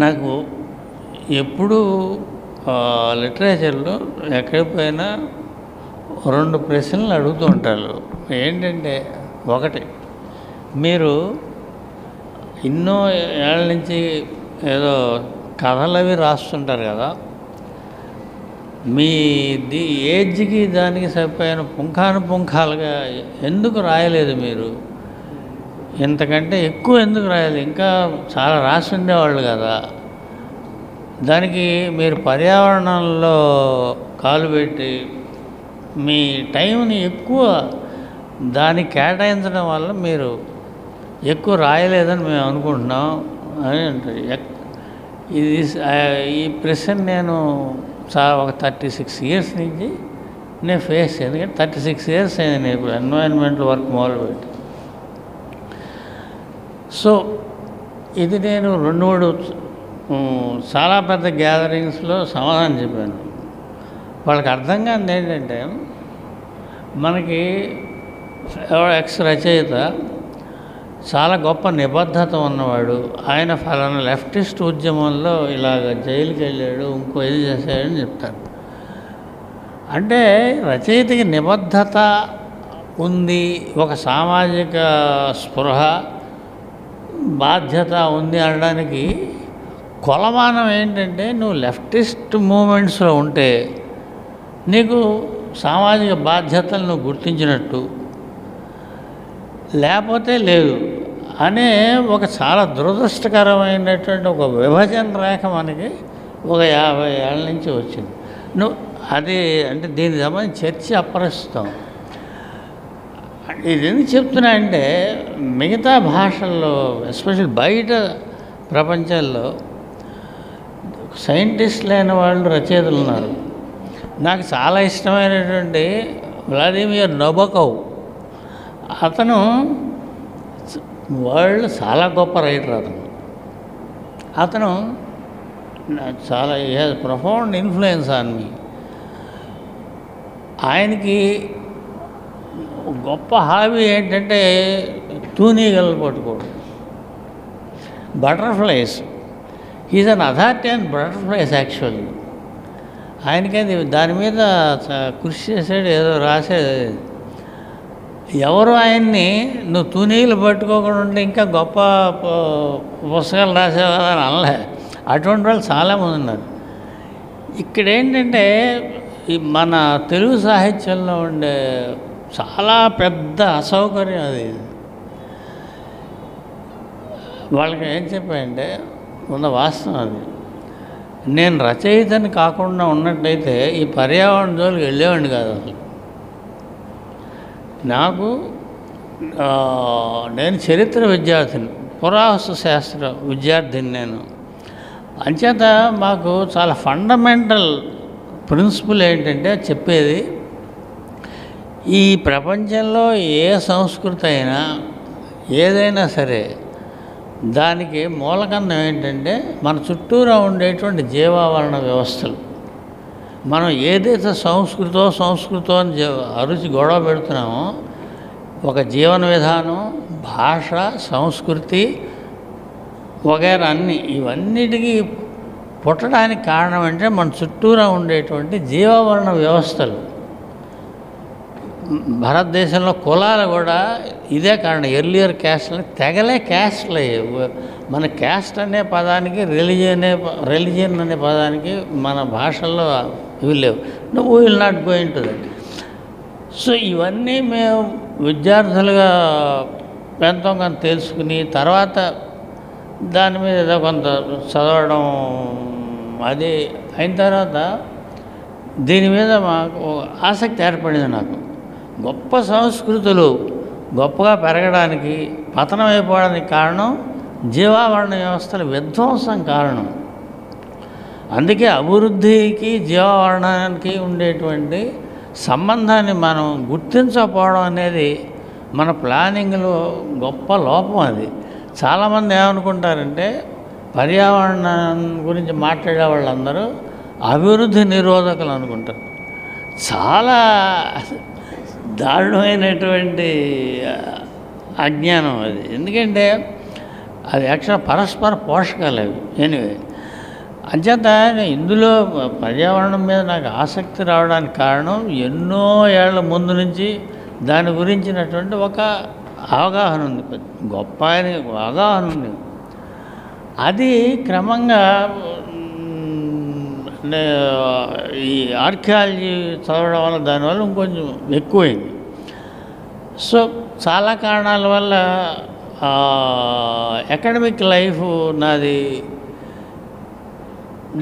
నాకు ఎప్పుడూ లిటరేచర్లో ఎక్కడికి పోయినా 2 ప్రశ్నలు అడుగుతూ ఉంటారు. ఏంటంటే, ఒకటి, మీరు ఎన్నో ఏళ్ళ నుంచి ఏదో కథలు అవి రాస్తుంటారు కదా, మీ ఏజ్కి దానికి సరిపోయిన పుంఖానుపుంఖాలుగా ఎందుకు రాయలేదు మీరు ఇంతకంటే ఎక్కువ ఎందుకు రాయాలి, ఇంకా చాలా రాసి ఉండేవాళ్ళు కదా. దానికి మీరు పర్యావరణంలో కాలు పెట్టి మీ టైంని ఎక్కువ దానికి కేటాయించడం వల్ల మీరు ఎక్కువ రాయలేదని మేము అనుకుంటున్నాం అని అంటారు. ఇది ఈ ప్రశ్న నేను ఒక 36 ఇయర్స్ నుంచి నేను ఫేస్ చేయాలి. ఎందుకంటే 36 ఇయర్స్ అయింది నేను ఇప్పుడు ఎన్వైరన్మెంటల్ వర్క్ మొదలుపెట్టి. సో ఇది నేను 2-3 చాలా పెద్ద గ్యాదరింగ్స్లో సమాధానం చెప్పాను. వాళ్ళకి అర్థం కానిది ఏంటంటే, మనకి ఎక్స్ రచయిత చాలా గొప్ప నిబద్ధత ఉన్నవాడు, ఆయన ఫలానా లెఫ్టిస్ట్ ఉద్యమంలో ఇలాగ జైలుకి వెళ్ళాడు, ఇంకో ఇది చేశాడని చెప్తారు. అంటే రచయితకి నిబద్ధత ఉంది, ఒక సామాజిక స్పృహ బాధ్యత ఉంది అనడానికి కొలమానం ఏంటంటే, నువ్వు లెఫ్టిస్ట్ మూమెంట్స్లో ఉంటే నీకు సామాజిక బాధ్యతలు నువ్వు గుర్తించినట్టు, లేకపోతే లేదు అనే ఒక చాలా దురదృష్టకరమైనటువంటి ఒక విభజన రేఖ మనకి ఒక 50 ఏళ్ళ నుంచి వచ్చింది. నువ్వు అది అంటే దీనికి సంబంధించి చర్చ అప్రస్తుతం. ఇది ఎందుకు చెప్తున్నా అంటే, మిగతా భాషల్లో ఎస్పెషల్ బయట ప్రపంచాల్లో సైంటిస్ట్ లేని వాళ్ళు రచయితలు ఉన్నారు. నాకు చాలా ఇష్టమైనటువంటి వ్లాదిమిర్ నబోకోవ్, అతను వరల్డ్ చాలా గొప్ప రైటర్. అతను చాలా has profound influence on me. ఆయనకి గొప్ప హాబీ ఏంటంటే తూనీగలు పట్టుకోవడం, butterflies. He's an authority and butterflies actually. ఆయనకది దాని మీద కృషి చేసాడు, ఏదో రాసేది. ఎవరు ఆయన్ని నువ్వు తూనీలు పట్టుకోకుండా ఉంటే ఇంకా గొప్ప పుస్తకాలు రాసేవారని అనలే. అటువంటి వాళ్ళు చాలామంది ఉన్నారు. ఇక్కడ ఏంటంటే, ఈ మన తెలుగు సాహిత్యంలో ఉండే చాలా పెద్ద అసౌకర్యం అది. వాళ్ళకి ఏం చెప్పాయంటే, ఉన్న వాస్తవం అది. నేను రచయితని కాకుండా ఉన్నట్టయితే ఈ పర్యావరణ జోలికి వెళ్ళేవాడిని కాదు అసలు. నేను చరిత్ర విద్యార్థిని, పురావస్తు శాస్త్ర విద్యార్థిని నేను. అంచేత మాకు చాలా ఫండమెంటల్ ప్రిన్సిపల్ ఏంటంటే చెప్పేది, ఈ ప్రపంచంలో ఏ సంస్కృతి అయినా ఏదైనా సరే దానికి మూలకన్నం ఏంటంటే మన చుట్టూరా ఉండేటువంటి జీవావరణ వ్యవస్థలు. మనం ఏదైతే సంస్కృతో అని అరుచి గొడవ పెడుతున్నామో, ఒక జీవన విధానం, భాష, సంస్కృతి వగైరా అన్నీ, ఇవన్నిటికీ పుట్టడానికి కారణం అంటే మన చుట్టూరా ఉండేటువంటి జీవావరణ వ్యవస్థలు. భారతదేశంలో కులాలు కూడా ఇదే కారణం. ఎర్లియర్ క్యాస్ట్లని తెగలే క్యాస్ట్లు అయ్యాయి. మన క్యాస్ట్ అనే పదానికి రిలిజియన్ అనే పదానికి మన భాషల్లో ఇవి లేవు. నువ్వు will not go in to that. So ఇవన్నీ మేము విద్యార్థులుగా ఎంతో కొంత తెలుసుకుని తర్వాత దాని మీద ఏదో కొంత చదవడం అది అయిన తర్వాత దీని మీద మాకు ఆసక్తి ఏర్పడింది. నాకు గొప్ప సంస్కృతులు గొప్పగా పెరగడానికి, పతనం అయిపోవడానికి కారణం జీవావరణ వ్యవస్థల విధ్వంసం కారణం. అందుకే అభివృద్ధికి జీవావరణానికి ఉండేటువంటి సంబంధాన్ని మనం గుర్తించకపోవడం అనేది మన ప్లానింగ్లో గొప్ప లోపం. అది చాలామంది ఏమనుకుంటారంటే, పర్యావరణం గురించి మాట్లాడే వాళ్ళందరూ అభివృద్ధి నిరోధకులు అనుకుంటారు. చాలా దారుణమైనటువంటి అజ్ఞానం అది. ఎందుకంటే అది యాక్చువల్ పరస్పర పోషకాలు అవి. ఎనివే, అంచేత ఇందులో పర్యావరణం మీద నాకు ఆసక్తి రావడానికి కారణం ఎన్నో ఏళ్ల ముందు నుంచి దాని గురించినటువంటి ఒక అవగాహన ఉంది, గొప్ప అవగాహన ఉంది. అది క్రమంగా ఈ ఆర్కియాలజీ చదవడం వల్ల దానివల్ల ఇంకొంచెం ఎక్కువైంది. సో చాలా కారణాల వల్ల అకాడమిక్ లైఫ్ నాది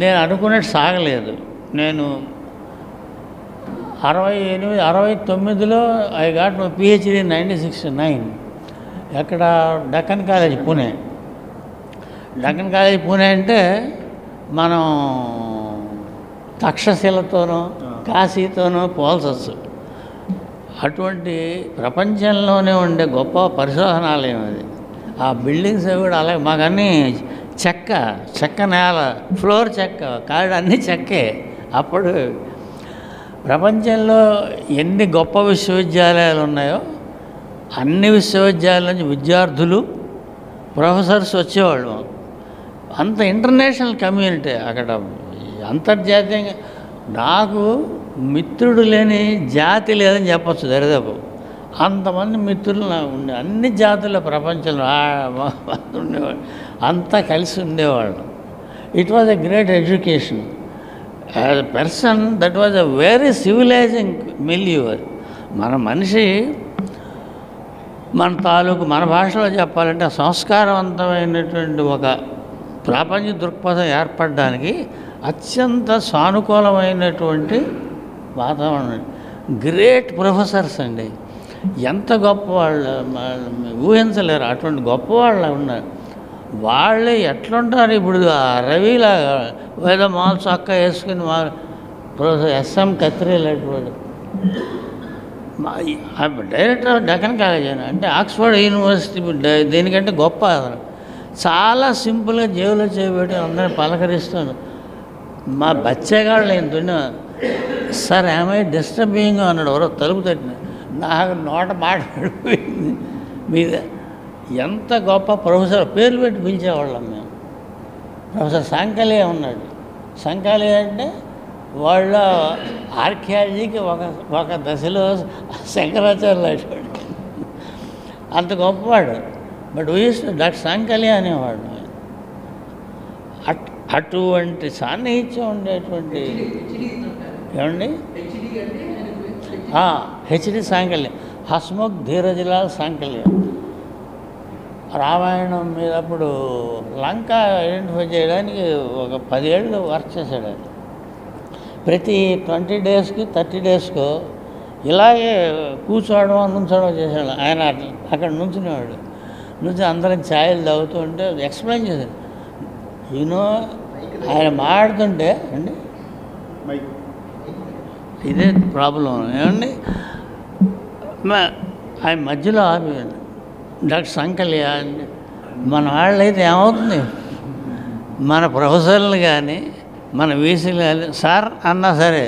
నేను అనుకున్నట్టు సాగలేదు. నేను 69లో I got my PhD in 1969. ఎక్కడ? డక్కన్ కాలేజ్ పూణే. డక్కన్ కాలేజ్ పూణే అంటే మనం తక్షశిలతోనో కాశీతోనో పోల్చచ్చు. అటువంటి ప్రపంచంలోనే ఉండే గొప్ప పరిశోధనాలయం అది. ఆ బిల్డింగ్స్ కూడా అలాగే మాకన్నీ చెక్క నేల, ఫ్లోర్ చెక్క, కాదు అన్నీ చెక్కే. అప్పుడు ప్రపంచంలో ఎన్ని గొప్ప విశ్వవిద్యాలయాలు ఉన్నాయో అన్ని విశ్వవిద్యాలయాల నుంచి విద్యార్థులు, ప్రొఫెసర్స్ వచ్చేవాళ్ళు. అంత ఇంటర్నేషనల్ కమ్యూనిటీ అక్కడ, అంతర్జాతీయంగా. నాకు మిత్రుడు లేని జాతి లేదని చెప్పచ్చు దరిదాపు. అంతమంది మిత్రులు నాకు ఉండే, అన్ని జాతుల ప్రపంచంలో ఉండేవాళ్ళు, అంతా కలిసి ఉండేవాళ్ళు. It was a great education. As a person that was a very civilising milieu. మన మనిషి మన తాలూకు, మన భాషలో చెప్పాలంటే సంస్కారవంతమైనటువంటి ఒక ప్రాపంచిక దృక్పథం ఏర్పడడానికి అత్యంత సానుకూలమైనటువంటి వాతావరణం. గ్రేట్ ప్రొఫెసర్స్ అండి, ఎంత గొప్పవాళ్ళు ఊహించలేరు. అటువంటి గొప్పవాళ్ళు ఉన్నారు. వాళ్ళే ఎట్లుంటారు ఇప్పుడు? రవిలా ఏదో మాల్ చొక్కా వేసుకుని ప్రొఫెసర్ ఎస్ఎం కత్రీలు అటువంటి డైరెక్టర్ ఆఫ్ డక్కన్ కాలేజ్ అంటే ఆక్స్ఫర్డ్ యూనివర్సిటీ దీనికంటే గొప్ప. చాలా సింపుల్గా జేబులో చేయబెట్టి అందరినీ పలకరిస్తాను. మా బచ్చేగాళ్ళు నేను తున్నా, సార్ ఏమై డిస్టర్బింగ్ అన్నాడు. ఎవరో తలుపు తట్టిన, నాకు నోట మాట పడిపోయింది మీద. ఎంత గొప్ప ప్రొఫెసర్, పేర్లు పెట్టి పిలిచేవాళ్ళం మేము. ప్రొఫెసర్ సంకలియా ఉన్నాడు. సంకలియా అంటే వాళ్ళ ఆర్కియాలజీకి ఒక దశలో శంకరాచార్యులు అయ్యాడు, అంత గొప్పవాడు. బట్ డాక్టర్ సంకలియా అనేవాడు. అటువంటి సాన్నిహిత్యం ఉండేటువంటి ఏమండి హెచ్డి సాంకల్యం, హస్ముఖ్ ధీరజ్లాల్ సాంకల్యం. రామాయణం మీద అప్పుడు లంక ఐడెంటిఫై చేయడానికి ఒక 10 ఏళ్ళు వర్క్ చేశాడు. ప్రతి 20 డేస్కి 30 డేస్కు ఇలాగే కూర్చోవడం నుంచోవడం చేశాడు. ఆయన అక్కడ నుంచునేవాడు. నుంచి అందరం ఛాయలు తాగుతూ ఉంటే ఎక్స్ప్లెయిన్ చేశాడు. యూనో ఆయన మాట్లాడుతుంటే అండి ఇదే ప్రాబ్లం ఏమండి, ఆయన మధ్యలో ఆపేయండి. డాక్టర్ సంకలియా అండి, మన వాళ్ళైతే ఏమవుతుంది, మన ప్రొఫెసర్లు కానీ మన వీసీలు కానీ సార్ అన్నా సరే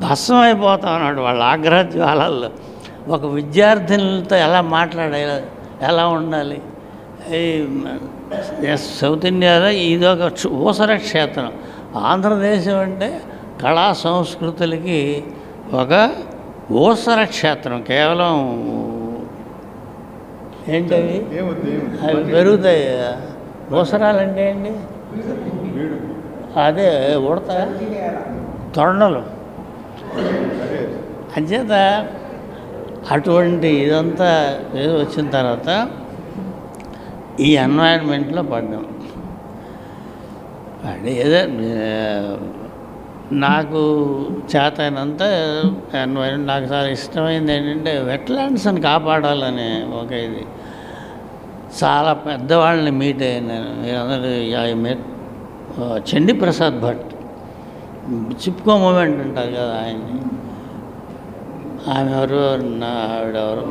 భస్మం అయిపోతాం అన్నాడు. వాళ్ళ ఆగ్రహ జ్వాలల్లో ఒక విద్యార్థులతో ఎలా మాట్లాడాలి, ఎలా ఉండాలి. సౌత్ ఇండియాలో ఇదొక ఊసర క్షేత్రం. ఆంధ్రదేశం అంటే కళా సంస్కృతులకి ఒక ఊసర క్షేత్రం. కేవలం ఏంటవి అవి పెరుగుతాయి. ఊసరాలంటే ఏంటి? అదే ఉడత తొండలు. అంచేత అటువంటి ఇదంతా ఏదో వచ్చిన తర్వాత ఈ ఎన్వైరన్మెంట్లో పడ్డాం. అంటే ఏదో నాకు చేతైనంత ఎన్వైరన్మెంట్ నాకు చాలా ఇష్టమైంది ఏంటంటే వెట్లాండ్స్ని కాపాడాలనే ఒక ఇది. చాలా పెద్దవాళ్ళని మీట్ అయ్యాను నేను. చండీ ప్రసాద్ భట్, చిప్కో మూమెంట్ ఉంటారు కదా ఆయన్ని. ఆమె ఎవరు, ఆవిడెవరు,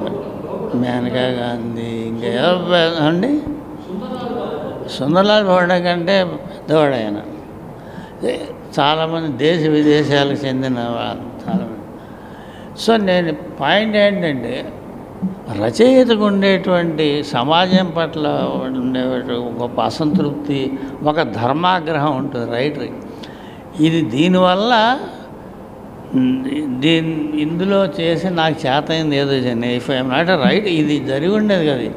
మేనకా గాంధీ, ఇంకా ఎవరు అండి, సుందర్లాల్ బోర్డా కంటే పెద్దవాడు ఆయన. చాలామంది దేశ విదేశాలకు చెందిన చాలామంది. సో నేను పాయింట్ ఏంటంటే రచయితకు ఉండేటువంటి సమాజం పట్ల ఉండే గొప్ప అసంతృప్తి, ఒక ధర్మాగ్రహం ఉంటుంది రైటర్కి. దీనివల్ల ఇందులో చేసి నాకు చేతైంది ఏదో చేయను. If I'm not a right, ఇది జరిగి ఉండేది కదా.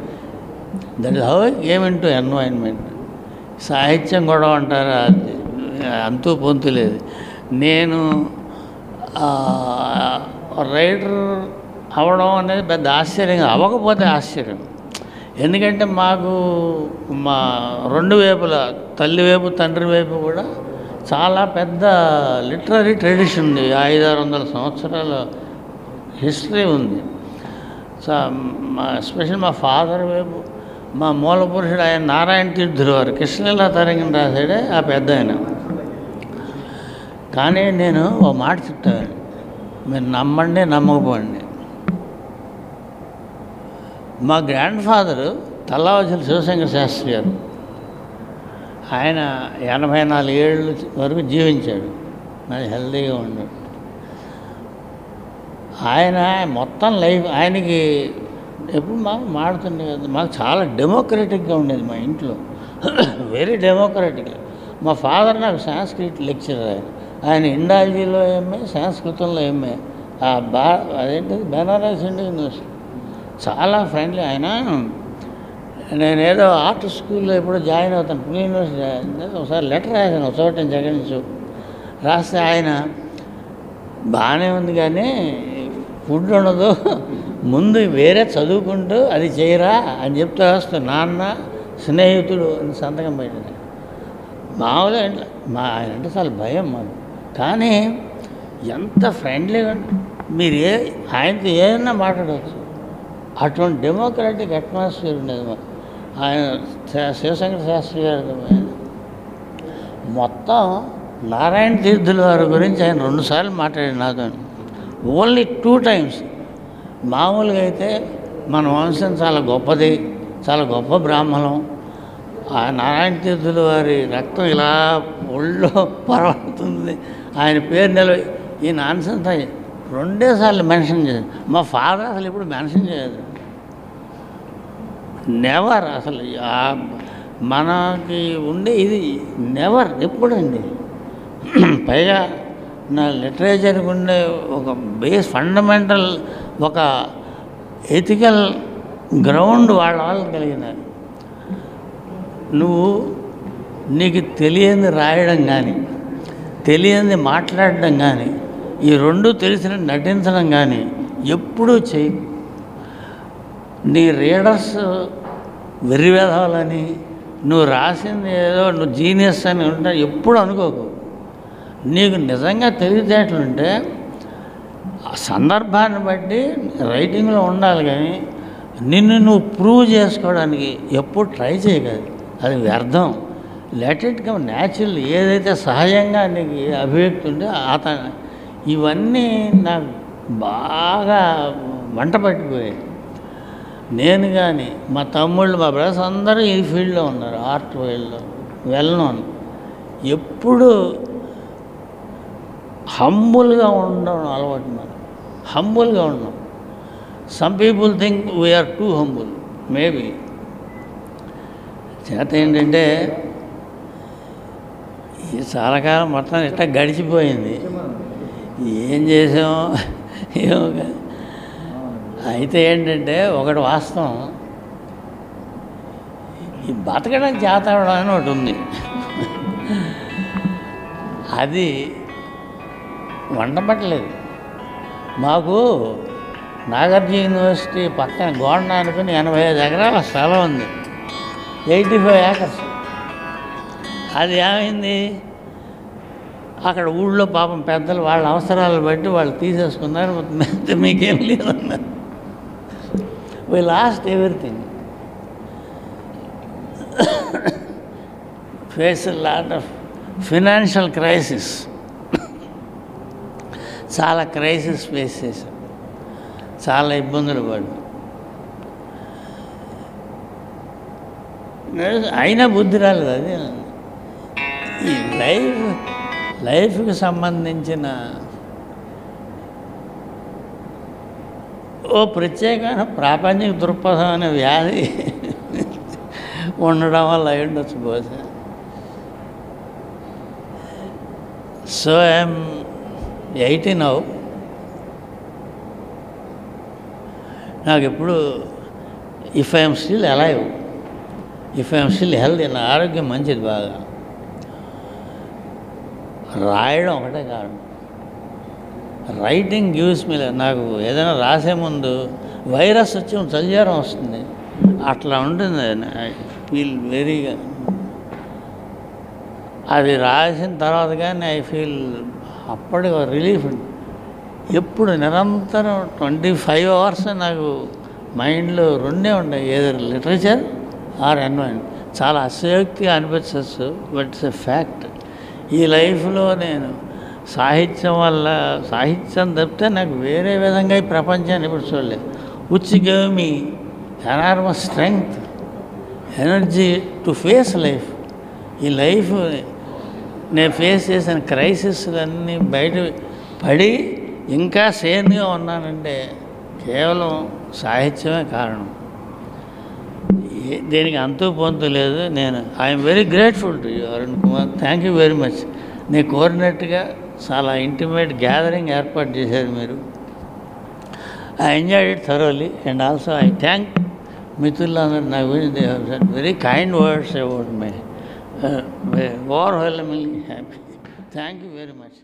That is how I came in to environment. సాహిత్యం గొడవ అంటారా, అంతూ పొంతు లేదు. నేను రైటర్ అవడం అనేది పెద్ద ఆశ్చర్యం, అవ్వకపోతే ఆశ్చర్యం. ఎందుకంటే మాకు మా రెండు వైపుల తల్లి వైపు తండ్రి వైపు కూడా చాలా పెద్ద లిటరరీ ట్రెడిషన్ ఉంది. 500-600 సంవత్సరాల హిస్టరీ ఉంది. ఎస్పెషల్ మా ఫాదర్ వైపు మా మూల పురుషుడు ఆయన నారాయణ తీర్థులు వారు కృష్ణలీలా తరంగిణి రాశాడే ఆ పెద్ద ఆయన. కానీ నేను ఓ మాట చెప్తాను, మీరు నమ్మండి నమ్మకపోండి. మా గ్రాండ్ ఫాదరు తల్లావచల శివశంకర శాస్త్రి గారు, ఆయన 84 ఏళ్ళ వరకు జీవించాడు, నాకు హెల్తీగా ఉన్నాడు. ఆయన మొత్తం లైఫ్ ఆయనకి ఎప్పుడు మాకు మాడుతుండే కదా, మాకు చాలా డెమోక్రటిక్గా ఉండేది మా ఇంట్లో, వెరీ డెమోక్రటిక్. మా ఫాదర్ నాకు సాంస్క్రిట్ లెక్చరర్, ఆయన ఇండాలజీలో ఎంఏ, సంస్కృతంలో ఎంఏ, అదేంటిది బెనారస్ ఇండియన్ యూనివర్సిటీ. చాలా ఫ్రెండ్లీ ఆయన. నేనేదో ఆర్ట్ స్కూల్లో ఎప్పుడో జాయిన్ అవుతాను, పుణ్య యూనివర్సిటీ. ఒకసారి లెటర్ రాశాను ఒక చోట జగన్ రాస్తే ఆయన బాగానే ఉంది కానీ ఫుడ్ ఉండదు, ముందు వేరే చదువుకుంటూ అది చేయరా అని చెప్తే వస్తూ నాన్న స్నేహితుడు అని సంతకం పెట్టిన. మామూలుగా ఇంట్లో ఆయన అంటే చాలా భయం మాకు, కానీ ఎంత ఫ్రెండ్లీగా మీరు ఆయనతో ఏదైనా మాట్లాడవచ్చు. అటువంటి డెమోక్రాటిక్ అట్మాస్ఫియర్ ఉండేది మాకు. ఆయన శివశంకర శాస్త్రి గారి మొత్తం నారాయణ తీర్థుల వారి గురించి ఆయన 2 సార్లు మాట్లాడాడు నాతో, ఓన్లీ 2 times. మామూలుగా అయితే మన వంశం చాలా గొప్పది, చాలా గొప్ప బ్రాహ్మణం, ఆ నారాయణ తీర్థుల వారి రక్తం ఇలా ఒళ్ళో పరవుతుంది, ఆయన పేరు నిలవ, ఈ నాన్సెన్స్ 2 సార్లు మెన్షన్ చేశారు. మా ఫాదర్ అసలు ఇప్పుడు మెన్షన్ చేయదు, నెవర్. అసలు మనకి ఉండే ఇది నెవర్, ఎప్పుడండి. పైగా నా లిటరేచర్కి ఉండే ఒక బేస్ ఫండమెంటల్ ఒక ఎథికల్ గ్రౌండ్ వాళ్ళు కలిగినారు. నీకు తెలియంది రాయడం కానీ, తెలియంది మాట్లాడడం కానీ, ఈ 2 తెలిసిన నటించడం కానీ ఎప్పుడూ చేయి. నీ రీడర్స్ వెర్రివేదాలని, నువ్వు రాసింది ఏదో నువ్వు జీనియస్ అని ఉంటా ఎప్పుడు అనుకోకు. నీకు నిజంగా తెలివితేటలుంటే ఆ సందర్భాన్ని బట్టి రైటింగ్లో ఉండాలి, కానీ నిన్ను నువ్వు ప్రూవ్ చేసుకోవడానికి ఎప్పుడు ట్రై చేయగలదు, అది వ్యర్థం. Let it come natural. ఏదైతే సహజంగా నీకు అభివ్యక్తి ఉంటే ఇవన్నీ నాకు బాగా వంట పట్టిపోయాయి. నేను కానీ మా తమ్ముళ్ళు, మా బ్రదర్స్ అందరూ ఈ ఫీల్డ్లో ఉన్నారు, ఆర్ట్ ఫీల్డ్లో వెల్ నోన్. ఎప్పుడు హంబుల్గా ఉండడం అలవాటు మనం, హంబుల్గా ఉన్నాం. Some people think we are too humble maybe. చేత ఏంటంటే ఈ చాలా కాలం మొత్తం ఇట్లా గడిచిపోయింది, ఏం చేసామో ఏమో. అయితే ఏంటంటే ఒకటి వాస్తవం, ఈ బతకడం చేతవడం అని ఒకటి ఉంది, అది వంట పట్టలేదు. మాకు నాగార్జున యూనివర్సిటీ పక్కన గోడ అనుకుని 85 ఎకరాల స్థలం ఉంది, 85 acres. అది ఏమైంది, అక్కడ ఊళ్ళో పాపం పెద్దలు వాళ్ళ అవసరాలు బట్టి వాళ్ళు తీసేసుకున్నారు, మీకేం లేదన్నారు. We lost everything. Face a lot of financial crisis. చాలా క్రైసిస్ ఫేస్ చేశాం, చాలా ఇబ్బందులు పడ్డాం. అయినా బుద్ధి రాలేదు. అది ఈ లైఫ్కి సంబంధించిన ఓ ప్రత్యేకమైన ప్రాపంచిక దృక్పథం అనే వ్యాధి ఉండడం వల్ల అయి ఉండొచ్చు బహుశా. So I'm 80 now. నాకు ఎప్పుడు if I'm still alive, if I'm still healthy, నా ఆరోగ్యం మంచిది బాగా. రాయడం ఒకటే కారణం. రైటింగ్ గివ్స్ మీ, నాకు ఏదైనా రాసే ముందు వైరస్ వచ్చి చలిజ్వరం వస్తుంది, అట్లా ఉంటుంది. ఐ ఫీల్ వెరీగా అది రాసిన తర్వాత కానీ ఐ ఫీల్ అప్పటికి రిలీఫ్. ఎప్పుడు నిరంతరం 25 hours నాకు మైండ్లో రెండే ఉంటాయి, ఏదో లిటరేచర్ ఆర్ ఎన్వైరన్మెంట్. చాలా అసయోక్తిగా అనిపించవచ్చు, బట్ ఇట్స్ ఎ ఫ్యాక్ట్. ఈ లైఫ్లో నేను సాహిత్యం తప్పితే నాకు వేరే విధంగా ఈ ప్రపంచాన్ని ఇప్పుడు చూడలేదు. Which gave me enormous strength, energy to face life. ఈ లైఫ్ నేను ఫేస్ చేసిన క్రైసిస్లన్నీ బయట పడి ఇంకా సేన్గా ఉన్నానంటే కేవలం సాహిత్యమే కారణం. దీనికి అంతు పొంతు లేదు. నేను I'm very grateful to you Arun Kumar. Thank you very much. నేను కోరినట్టుగా చాలా ఇంటిమేట్ గ్యాదరింగ్ ఏర్పాటు చేశారు మీరు. I enjoyed it thoroughly and also I thank మిత్రులందరూ నా గురించి. They have said very kind words about my overwhelmingly happy. Thank you very much.